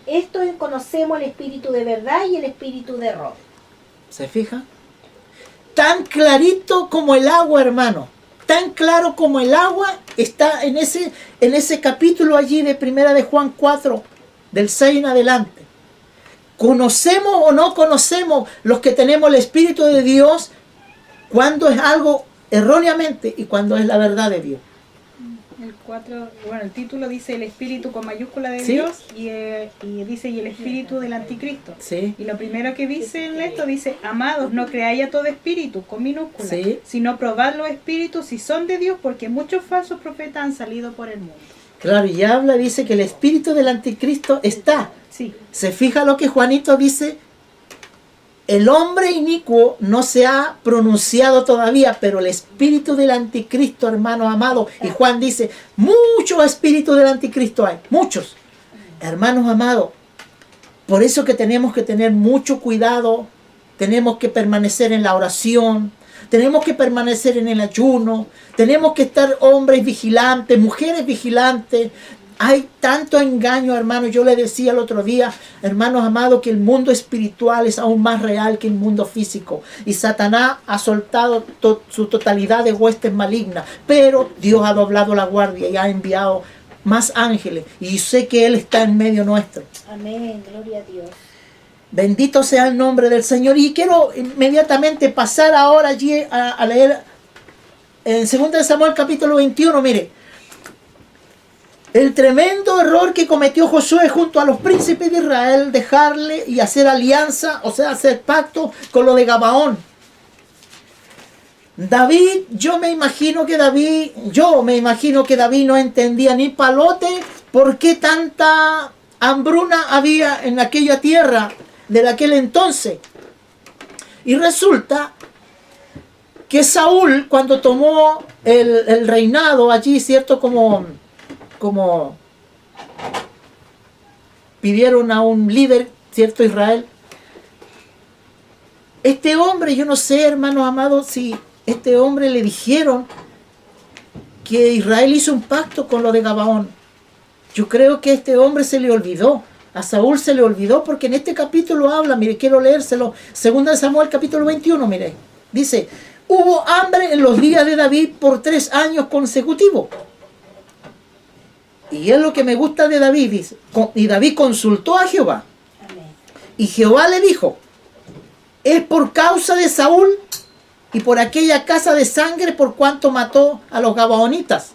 Esto conocemos el espíritu de verdad y el espíritu de error. ¿Se fija? Tan clarito como el agua, hermano. Tan claro como el agua está en ese capítulo allí de Primera de Juan 4, del 6 en adelante. ¿Conocemos o no conocemos los que tenemos el Espíritu de Dios cuando es algo erróneamente y cuando es la verdad de Dios? El 4, bueno, el título dice el espíritu con mayúscula de ¿Sí? Dios y dice y el espíritu del anticristo. Sí. Y lo primero que dice en esto dice, amados, no creáis a todo espíritu con minúscula, Sí. sino probad los espíritus si son de Dios, porque muchos falsos profetas han salido por el mundo. Claro, y habla, dice que el espíritu del anticristo está. Sí. Se fija lo que Juanito dice. El hombre inicuo no se ha pronunciado todavía, pero el espíritu del anticristo, hermano amado, y Juan dice, muchos espíritus del anticristo hay, muchos. Hermanos amados, por eso que tenemos que tener mucho cuidado, tenemos que permanecer en la oración, tenemos que permanecer en el ayuno, tenemos que estar hombres vigilantes, mujeres vigilantes. Hay tanto engaño, hermanos. Yo le decía el otro día, hermanos amados, que el mundo espiritual es aún más real que el mundo físico. Y Satanás ha soltado su totalidad de huestes malignas. Pero Dios ha doblado la guardia y ha enviado más ángeles. Y sé que Él está en medio nuestro. Amén, gloria a Dios. Bendito sea el nombre del Señor. Y quiero inmediatamente pasar ahora allí a leer en 2 Samuel capítulo 21, mire. El tremendo error que cometió Josué junto a los príncipes de Israel, dejarle y hacer alianza, o sea, hacer pacto con lo de Gabaón. David, yo me imagino que David no entendía ni palote por qué tanta hambruna había en aquella tierra de aquel entonces. Y resulta que Saúl, cuando tomó el reinado allí, ¿cierto? Como pidieron a un líder, ¿cierto? Israel. Este hombre, yo no sé, hermanos amados, si este hombre le dijeron que Israel hizo un pacto con lo de Gabaón. Yo creo que a este hombre se le olvidó. A Saúl se le olvidó, porque en este capítulo habla, mire, quiero leérselo. 2 Samuel capítulo 21, mire. Dice, hubo hambre en los días de David por 3 años consecutivos. Y es lo que me gusta de David, dice. Y David consultó a Jehová. Amén. Y Jehová le dijo, es por causa de Saúl y por aquella casa de sangre por cuanto mató a los gabaonitas.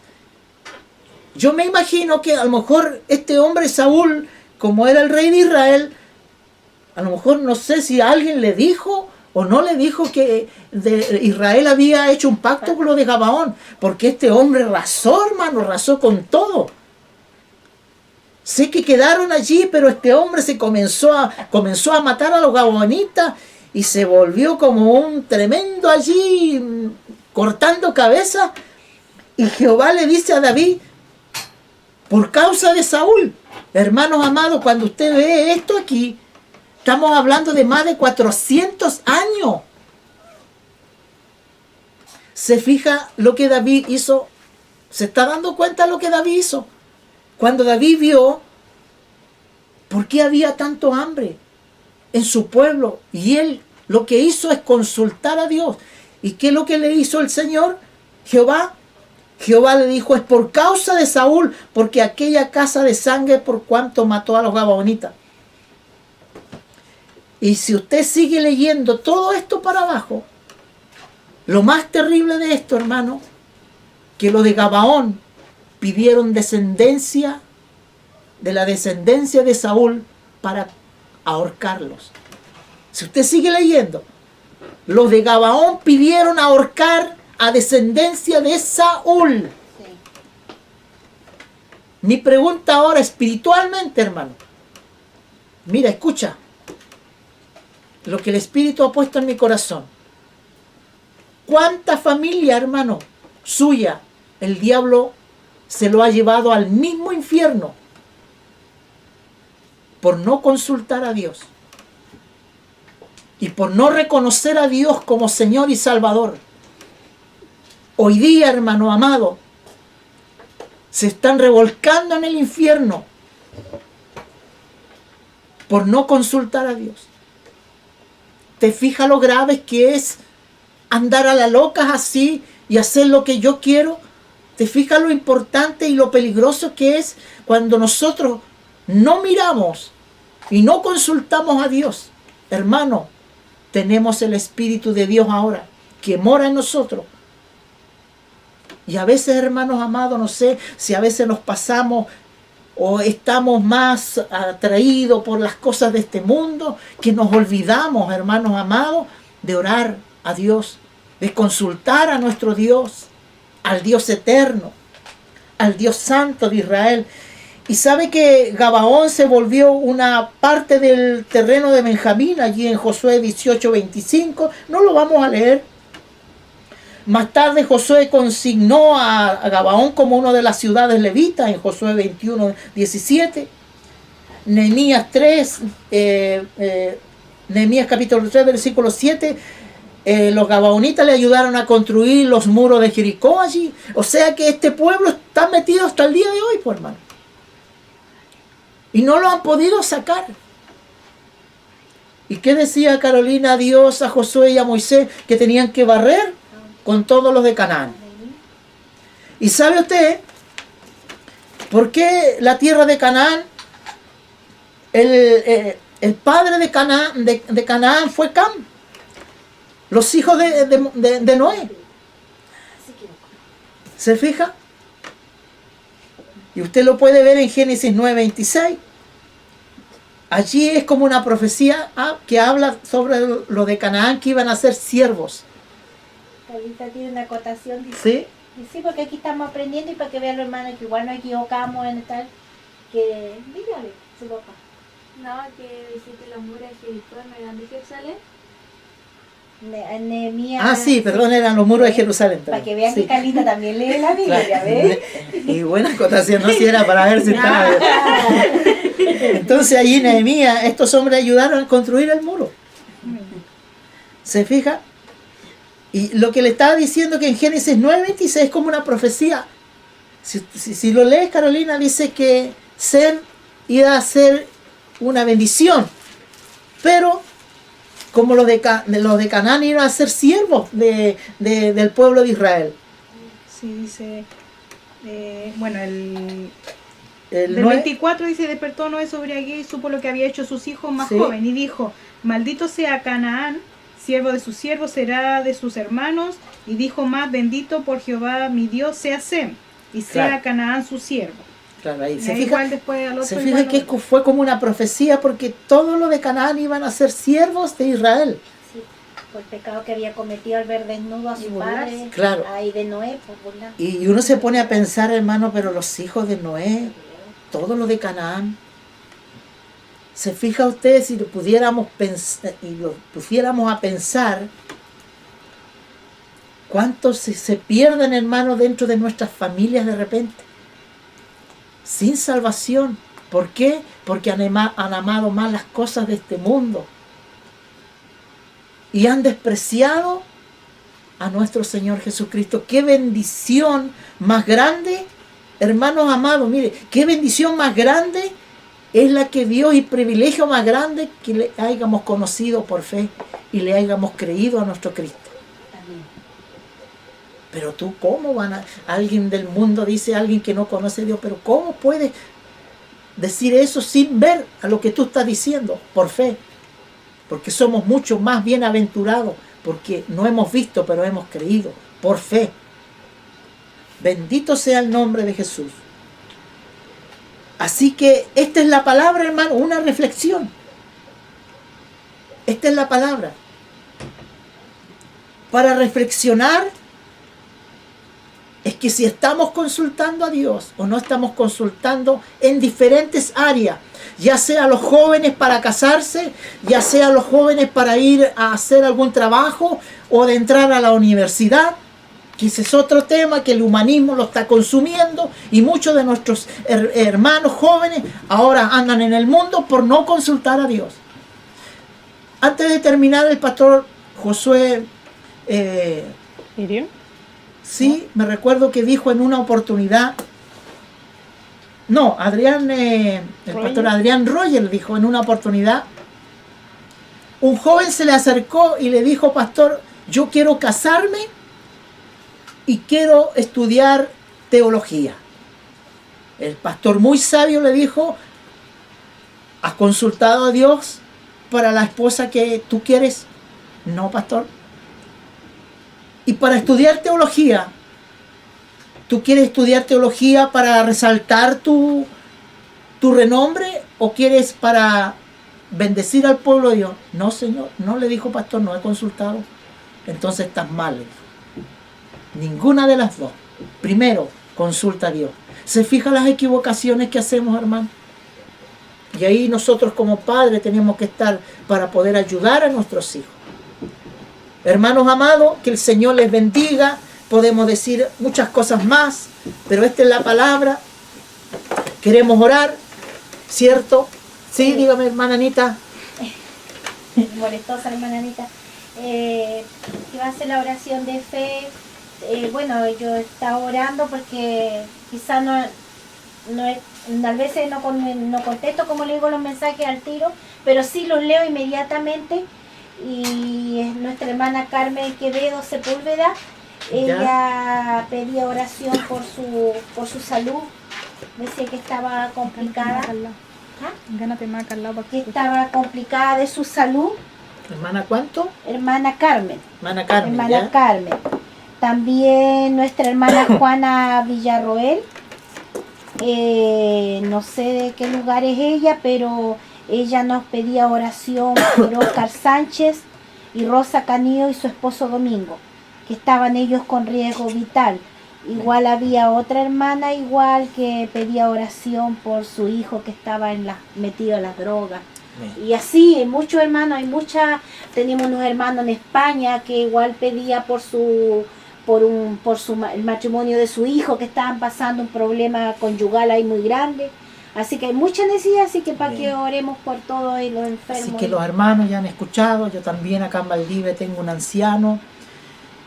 Yo me imagino que a lo mejor este hombre Saúl, como era el rey de Israel, a lo mejor no sé si alguien le dijo o no le dijo que Israel había hecho un pacto con lo de Gabaón. Porque este hombre rasó, hermano, rasó con todo. Sé que quedaron allí, pero este hombre se comenzó a matar a los gabaonitas y se volvió como un tremendo allí, cortando cabezas. Y Jehová le dice a David, por causa de Saúl. Hermanos amados, cuando usted ve esto aquí, estamos hablando de más de 400 años. ¿Se fija lo que David hizo? ¿Se está dando cuenta de lo que David hizo? Cuando David vio por qué había tanto hambre en su pueblo, y él lo que hizo es consultar a Dios. ¿Y qué es lo que le hizo el Señor? Jehová le dijo, es por causa de Saúl, porque aquella casa de sangre por cuanto mató a los gabaonitas. Y si usted sigue leyendo todo esto para abajo, lo más terrible de esto, hermano, que lo de Gabaón pidieron descendencia, de la descendencia de Saúl, para ahorcarlos. Si usted sigue leyendo, los de Gabaón pidieron ahorcar a descendencia de Saúl. Sí. Mi pregunta ahora espiritualmente, hermano. Mira, escucha lo que el Espíritu ha puesto en mi corazón. ¿Cuánta familia, hermano, suya, el diablo se lo ha llevado al mismo infierno por no consultar a Dios y por no reconocer a Dios como Señor y Salvador? Hoy día, hermano amado, se están revolcando en el infierno por no consultar a Dios. ¿Te fijas lo grave que es andar a la loca así y hacer lo que yo quiero? ¿Te fijas lo importante y lo peligroso que es cuando nosotros no miramos y no consultamos a Dios? Hermano, tenemos el Espíritu de Dios ahora, que mora en nosotros. Y a veces, hermanos amados, no sé si a veces nos pasamos o estamos más atraídos por las cosas de este mundo, que nos olvidamos, hermanos amados, de orar a Dios, de consultar a nuestro Dios, al Dios eterno, al Dios santo de Israel. Y sabe que Gabaón se volvió una parte del terreno de Benjamín, allí en Josué 18:25. No lo vamos a leer. Más tarde Josué consignó a Gabaón como una de las ciudades levitas en Josué 21:17. Nehemías 3, Nehemías capítulo 3, versículo 7. los gabaonitas le ayudaron a construir los muros de Jericó allí. O sea que este pueblo está metido hasta el día de hoy, pues, hermano. Y no lo han podido sacar. ¿Y qué decía Carolina a Dios, a Josué y a Moisés? Que tenían que barrer con todos los de Canaán. ¿Y sabe usted por qué la tierra de Canaán, el padre de Canaán fue Cam? Los hijos de Noé. ¿Se fija? Y usted lo puede ver en Génesis 9:26. Allí es como una profecía que habla sobre los de Canaán que iban a ser siervos. Ahorita tiene una acotación, dice. ¿Sí? Y sí, porque aquí estamos aprendiendo y para que vean los hermanos que igual nos equivocamos en tal, que dígale su papá. No, que dice que los muros de Jericó no eran de Jerusalén. Nehemías. Ah, sí, perdón, eran los muros de Jerusalén. Para que vean Sí. que Carlita también lee la Biblia, Claro. ¿ves? Y buena acotación, no si era para ver si estaba. Entonces allí Nehemías, estos hombres ayudaron a construir el muro. ¿Se fija? Y lo que le estaba diciendo que en Génesis 9:26 es como una profecía. Si lo lees, Carolina, dice que Sem iba a ser una bendición. Pero como los de Canaán iban a ser siervos del pueblo de Israel. Sí, dice, bueno, el El del 9, 24 dice, despertó Noé sobre allí y supo lo que había hecho sus hijos más Sí. joven y dijo, maldito sea Canaán, siervo de sus siervos será de sus hermanos, y dijo más, bendito por Jehová mi Dios sea Sem, y sea Claro. Canaán su siervo. claro, ahí Y se ahí fija. igual después al otro Se igual fija que lo- fue como una profecía porque todos los de Canaán iban a ser siervos de Israel. Sí, por el pecado que había cometido al ver desnudo a Y su burlarse. padre. Claro. Ahí de Noé, por burlar. Y uno se pone a pensar, hermano, pero los hijos de Noé, todos los de Canaán. Se fija usted si lo pudiéramos pensar y lo pusiéramos a pensar, cuántos se pierden, hermano, dentro de nuestras familias de repente, sin salvación. ¿Por qué? Porque han amado más las cosas de este mundo y han despreciado a nuestro Señor Jesucristo. ¡Qué bendición más grande, hermanos amados! Mire, qué bendición más grande es la que Dios, y privilegio más grande que le hayamos conocido por fe y le hayamos creído a nuestro Cristo. Pero tú, ¿cómo van a...? Alguien del mundo dice, alguien que no conoce a Dios, pero ¿cómo puedes decir eso sin ver a lo que tú estás diciendo? Por fe. Porque somos mucho más bienaventurados, porque no hemos visto, pero hemos creído, por fe. Bendito sea el nombre de Jesús. Así que esta es la palabra, hermano, una reflexión. Esta es la palabra. Para reflexionar es que si estamos consultando a Dios o no estamos consultando en diferentes áreas, ya sea los jóvenes para casarse, ya sea los jóvenes para ir a hacer algún trabajo o de entrar a la universidad, que ese es otro tema que el humanismo lo está consumiendo y muchos de nuestros hermanos jóvenes ahora andan en el mundo por no consultar a Dios. Antes de terminar, el pastor Josué sí, me recuerdo que dijo en una oportunidad, no, el pastor Adrián Roger dijo en una oportunidad, un joven se le acercó y le dijo, pastor, yo quiero casarme y quiero estudiar teología. El pastor muy sabio le dijo, ¿has consultado a Dios para la esposa que tú quieres? No, pastor. Y para estudiar teología, ¿tú quieres estudiar teología para resaltar tu renombre o quieres para bendecir al pueblo de Dios? No, señor, no, le dijo, pastor, no he consultado. Entonces estás mal. Ninguna de las dos. Primero, consulta a Dios. ¿Se fija las equivocaciones que hacemos, hermano? Y ahí nosotros como padres tenemos que estar para poder ayudar a nuestros hijos. Hermanos amados, que el Señor les bendiga. Podemos decir muchas cosas más, pero esta es la palabra. Queremos orar, ¿cierto? Sí, dígame, hermana Anita. Molestosa, hermana Anita. que va a hacer la oración de fe. Bueno, yo estaba orando porque quizás a veces no contesto como le digo los mensajes al tiro, pero sí los leo inmediatamente. Y es nuestra hermana Carmen Quevedo Sepúlveda. Ella pedía oración por su salud. Decía que estaba complicada. Gánate más al lado. Que estaba complicada de su salud. ¿Hermana cuánto? Hermana Carmen. Hermana Carmen. Hermana ¿ya? Carmen. También nuestra hermana Juana Villarroel. No sé de qué lugar es ella, pero ella nos pedía oración por Oscar Sánchez y Rosa Canillo y su esposo Domingo, que estaban ellos con riesgo vital. Igual había otra hermana igual que pedía oración por su hijo que estaba metido en las drogas. Y así, muchos hermanos, tenemos unos hermanos en España que igual pedía el matrimonio de su hijo, que estaban pasando un problema conyugal ahí muy grande. Así que hay mucha necesidad, así que para que oremos por todos los enfermos. Así que los hermanos ya han escuchado. Yo también acá en Valdivia tengo un anciano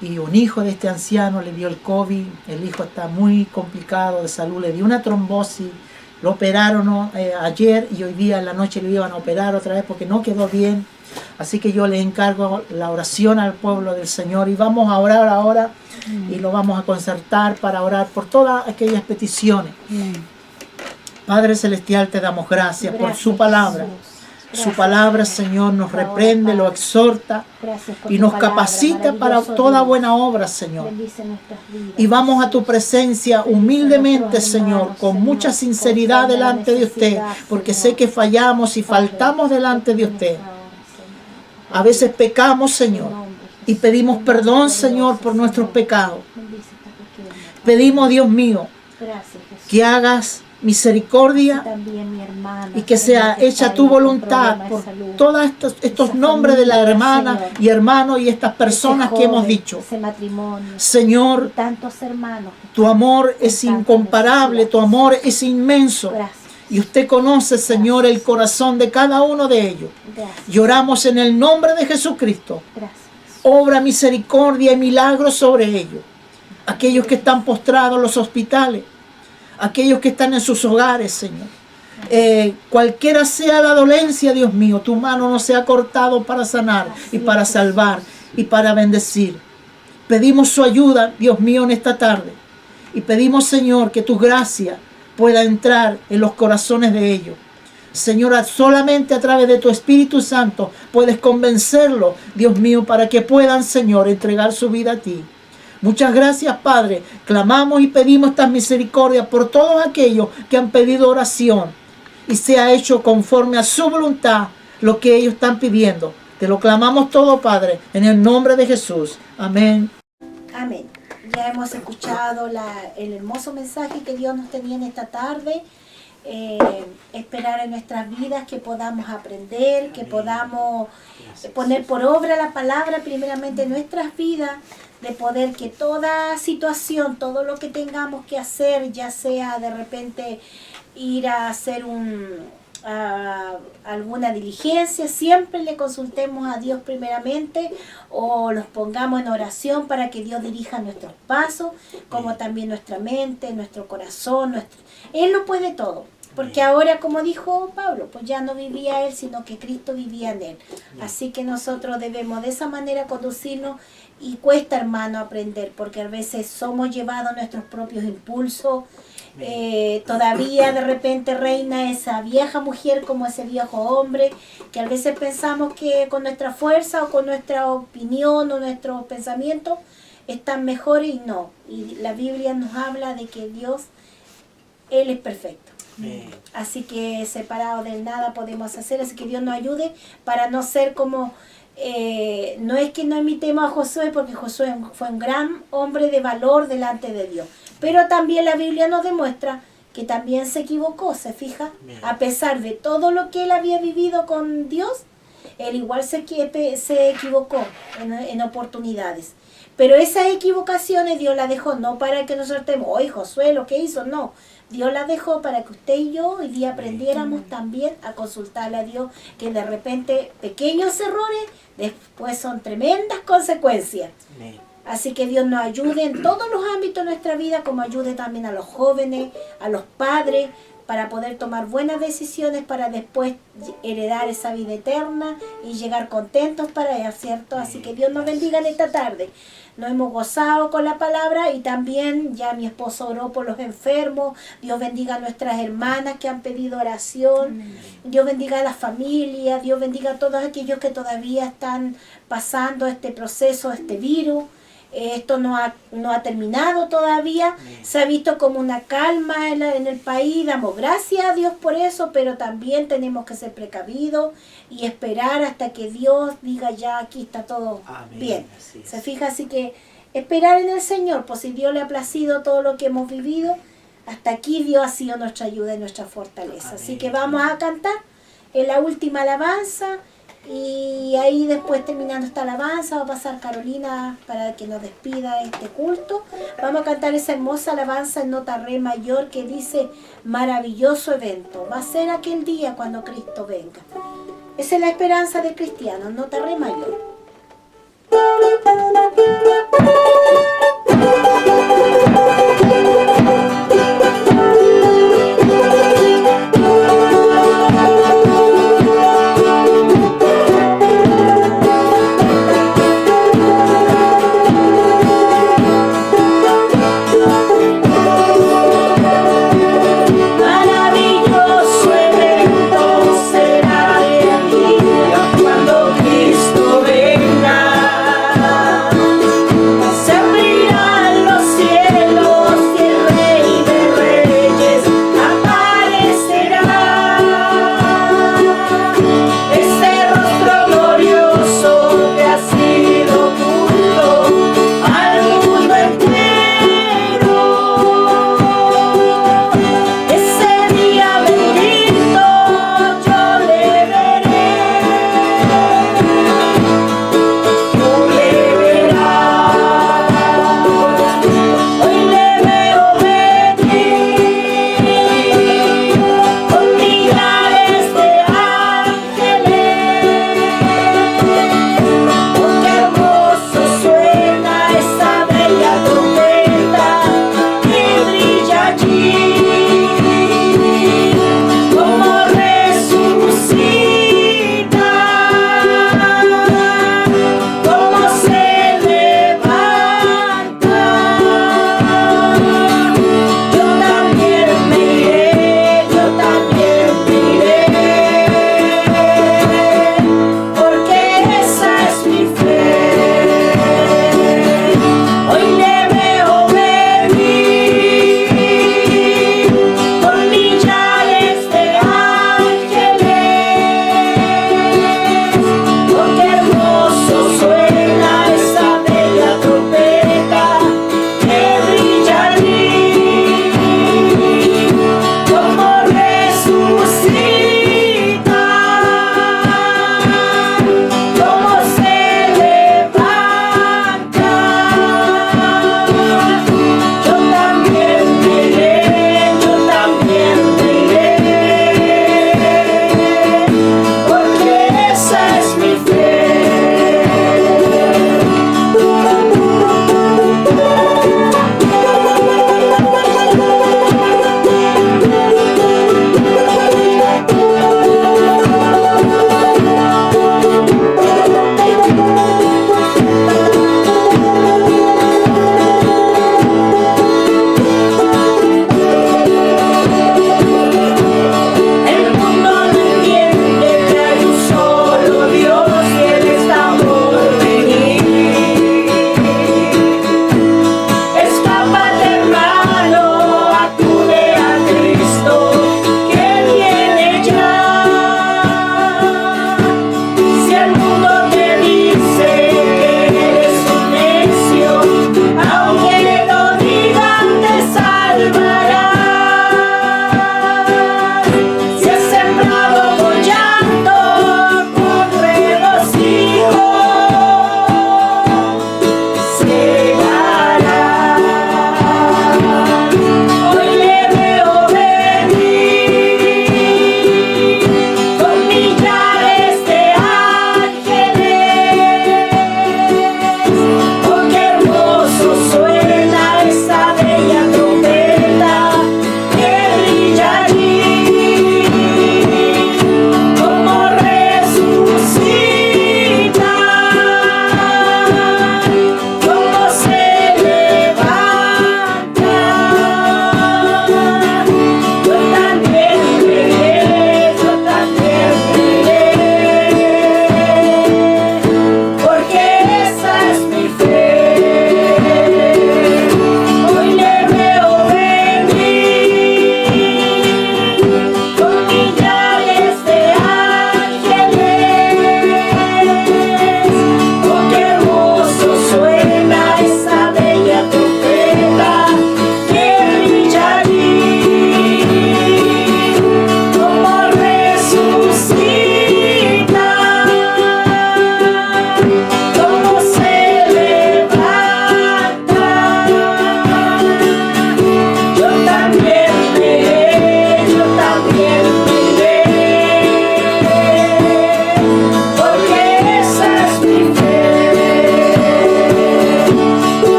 y un hijo de este anciano le dio el COVID. El hijo está muy complicado de salud, le dio una trombosis. Lo operaron ayer y hoy día en la noche lo iban a operar otra vez porque no quedó bien. Así que yo le encargo la oración al pueblo del Señor y vamos a orar ahora y lo vamos a concertar para orar por todas aquellas peticiones. Padre Celestial, te damos gracias por su palabra. Su palabra, Señor, nos reprende, lo exhorta y nos capacita para toda buena obra, Señor. Y vamos a tu presencia humildemente, Señor, con mucha sinceridad delante de usted, porque sé que fallamos y faltamos delante de usted. A veces pecamos, Señor, y pedimos perdón, Señor, por nuestros pecados. Pedimos, Dios mío, que hagas misericordia y que sea hecha tu voluntad por todos estos nombres de la hermana y hermano y estas personas que hemos dicho. Señor, tu amor es incomparable, tu amor es inmenso. Y usted conoce, Señor, el corazón de cada uno de ellos. Y oramos en el nombre de Jesucristo. Obra misericordia y milagros sobre ellos. Aquellos que están postrados en los hospitales. Aquellos que están en sus hogares, Señor. Cualquiera sea la dolencia, Dios mío, tu mano no se ha cortado para sanar y para salvar y para bendecir. Pedimos su ayuda, Dios mío, en esta tarde. Y pedimos, Señor, que tu gracia pueda entrar en los corazones de ellos. Señora, solamente a través de tu Espíritu Santo puedes convencerlos, Dios mío, para que puedan, Señor, entregar su vida a ti. Muchas gracias, Padre. Clamamos y pedimos esta misericordia por todos aquellos que han pedido oración y se ha hecho conforme a su voluntad lo que ellos están pidiendo. Te lo clamamos todo, Padre, en el nombre de Jesús. Amén. Amén. Ya hemos escuchado el hermoso mensaje que Dios nos tenía en esta tarde. Esperar en nuestras vidas que podamos aprender, que podamos poner por obra la palabra primeramente en nuestras vidas, de poder que toda situación, todo lo que tengamos que hacer, ya sea de repente ir a hacer alguna diligencia, siempre le consultemos a Dios primeramente o los pongamos en oración para que Dios dirija nuestros pasos, como también nuestra mente, nuestro corazón, Él lo puede todo. Porque ahora, como dijo Pablo, pues ya no vivía él, sino que Cristo vivía en él. Así que nosotros debemos de esa manera conducirnos y cuesta, hermano, aprender, porque a veces somos llevados a nuestros propios impulsos. Todavía de repente reina esa vieja mujer como ese viejo hombre, que a veces pensamos que con nuestra fuerza o con nuestra opinión o nuestros pensamientos están mejores y no. Y la Biblia nos habla de que Dios, Él es perfecto. Así que separado del nada podemos hacer, así que Dios nos ayude para no ser como, no es que no imitemos a Josué, porque Josué fue un gran hombre de valor delante de Dios, pero también la Biblia nos demuestra que también se equivocó, se fija, a pesar de todo lo que él había vivido con Dios, él igual se equivocó en oportunidades. Pero esas equivocaciones Dios las dejó, no para que nosotros estemos, oye, Josué lo que hizo, no. Dios la dejó para que usted y yo hoy día aprendiéramos también a consultarle a Dios, que de repente pequeños errores después son tremendas consecuencias. Amén. Así que Dios nos ayude en todos los ámbitos de nuestra vida, como ayude también a los jóvenes, a los padres, para poder tomar buenas decisiones para después heredar esa vida eterna y llegar contentos para ella, ¿cierto? Así que Dios nos bendiga en esta tarde. Nos hemos gozado con la palabra y también ya mi esposo oró por los enfermos. Dios bendiga a nuestras hermanas que han pedido oración. Dios bendiga a las familias. Dios bendiga a todos aquellos que todavía están pasando este proceso, este virus. Esto no ha terminado todavía. Se ha visto como una calma en el país. Damos gracias a Dios por eso, pero también tenemos que ser precavidos y esperar hasta que Dios diga ya aquí está todo Amén. bien. Así es. ¿Se fija? Así que esperar en el Señor, pues si Dios le ha placido todo lo que hemos vivido, hasta aquí Dios ha sido nuestra ayuda y nuestra fortaleza. Amén. Así que vamos a cantar en la última alabanza. Y ahí después, terminando esta alabanza, va a pasar Carolina para que nos despida este culto. Vamos a cantar esa hermosa alabanza en nota re mayor que dice: maravilloso evento, va a ser aquel día cuando Cristo venga. Esa es la esperanza del cristiano, nota re mayor. Maravilloso evento será el día cuando Cristo venga. Se abrirá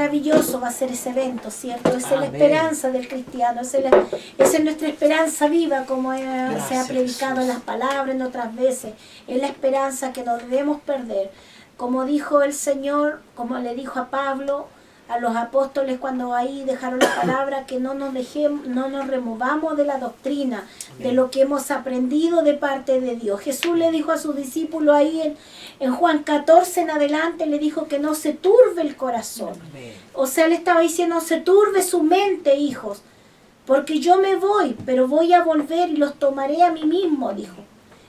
maravilloso va a ser ese evento, ¿cierto? Esa es la Amén. esperanza del cristiano, esa es nuestra esperanza viva, como se ha Gracias, predicado en Jesús. las palabras en otras veces. Es la esperanza que no debemos perder. Como dijo el Señor, como le dijo a Pablo, a los apóstoles cuando ahí dejaron la palabra, que no nos removamos de la doctrina, de lo que hemos aprendido de parte de Dios. Jesús le dijo a sus discípulos ahí en Juan 14 en adelante, le dijo que no se turbe el corazón. Amén. O sea, le estaba diciendo, no se turbe su mente, hijos, porque yo me voy, pero voy a volver y los tomaré a mí mismo, dijo.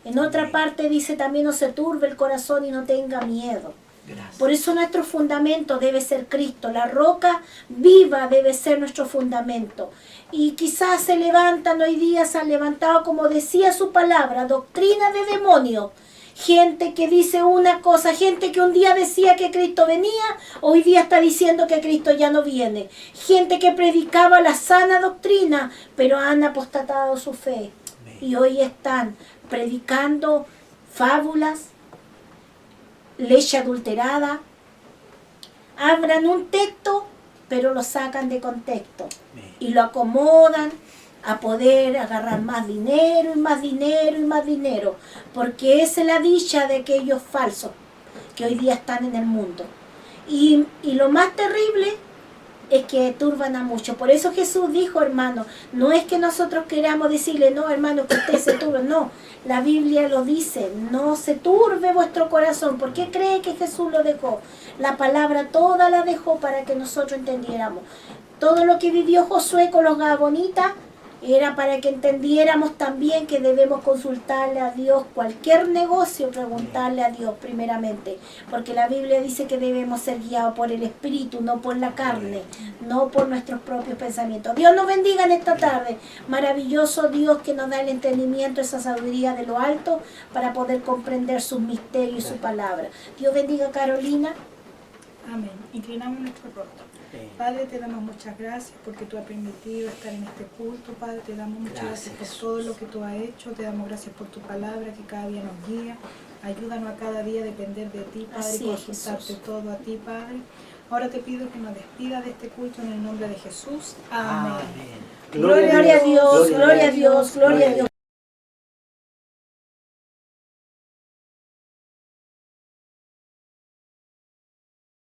En otra parte dice también, no se turbe el corazón y no tenga miedo. Gracias. Por eso nuestro fundamento debe ser Cristo. La roca viva debe ser nuestro fundamento. Y quizás se levantan hoy día, se han levantado, como decía su palabra, doctrina de demonio. Gente que dice una cosa, gente que un día decía que Cristo venía, hoy día está diciendo que Cristo ya no viene. Gente que predicaba la sana doctrina, pero han apostatado su fe. Amén. Y hoy están predicando fábulas, leche adulterada, abran un texto, pero lo sacan de contexto Amén. y lo acomodan a poder agarrar más dinero y más dinero y más dinero, porque esa es la dicha de aquellos falsos que hoy día están en el mundo. Y lo más terrible es que turban a muchos. Por eso Jesús dijo, hermano, no es que nosotros queramos decirle, no, hermano, que usted se turbe, no. La Biblia lo dice, no se turbe vuestro corazón. ¿Por qué cree que Jesús lo dejó? La palabra toda la dejó para que nosotros entendiéramos. Todo lo que vivió Josué con los gabonitas era para que entendiéramos también que debemos consultarle a Dios cualquier negocio, preguntarle a Dios primeramente, porque la Biblia dice que debemos ser guiados por el Espíritu, no por la carne, no por nuestros propios pensamientos. Dios nos bendiga en esta tarde, maravilloso Dios que nos da el entendimiento, esa sabiduría de lo alto para poder comprender sus misterios y su palabra. Dios bendiga a Carolina. Amén. Inclinamos nuestro rostro. Amén. Padre, te damos muchas gracias porque tú has permitido estar en este culto. Padre, te damos muchas gracias por Jesús. todo lo que tú has hecho. Te damos gracias por tu palabra que cada día nos guía. Ayúdanos a cada día a depender de ti, Padre, Así y es, consultarte Jesús. todo a ti, Padre. Ahora te pido que nos despidas de este culto en el nombre de Jesús. Amén. Amén. Gloria a Dios, gloria a Dios, gloria a Dios.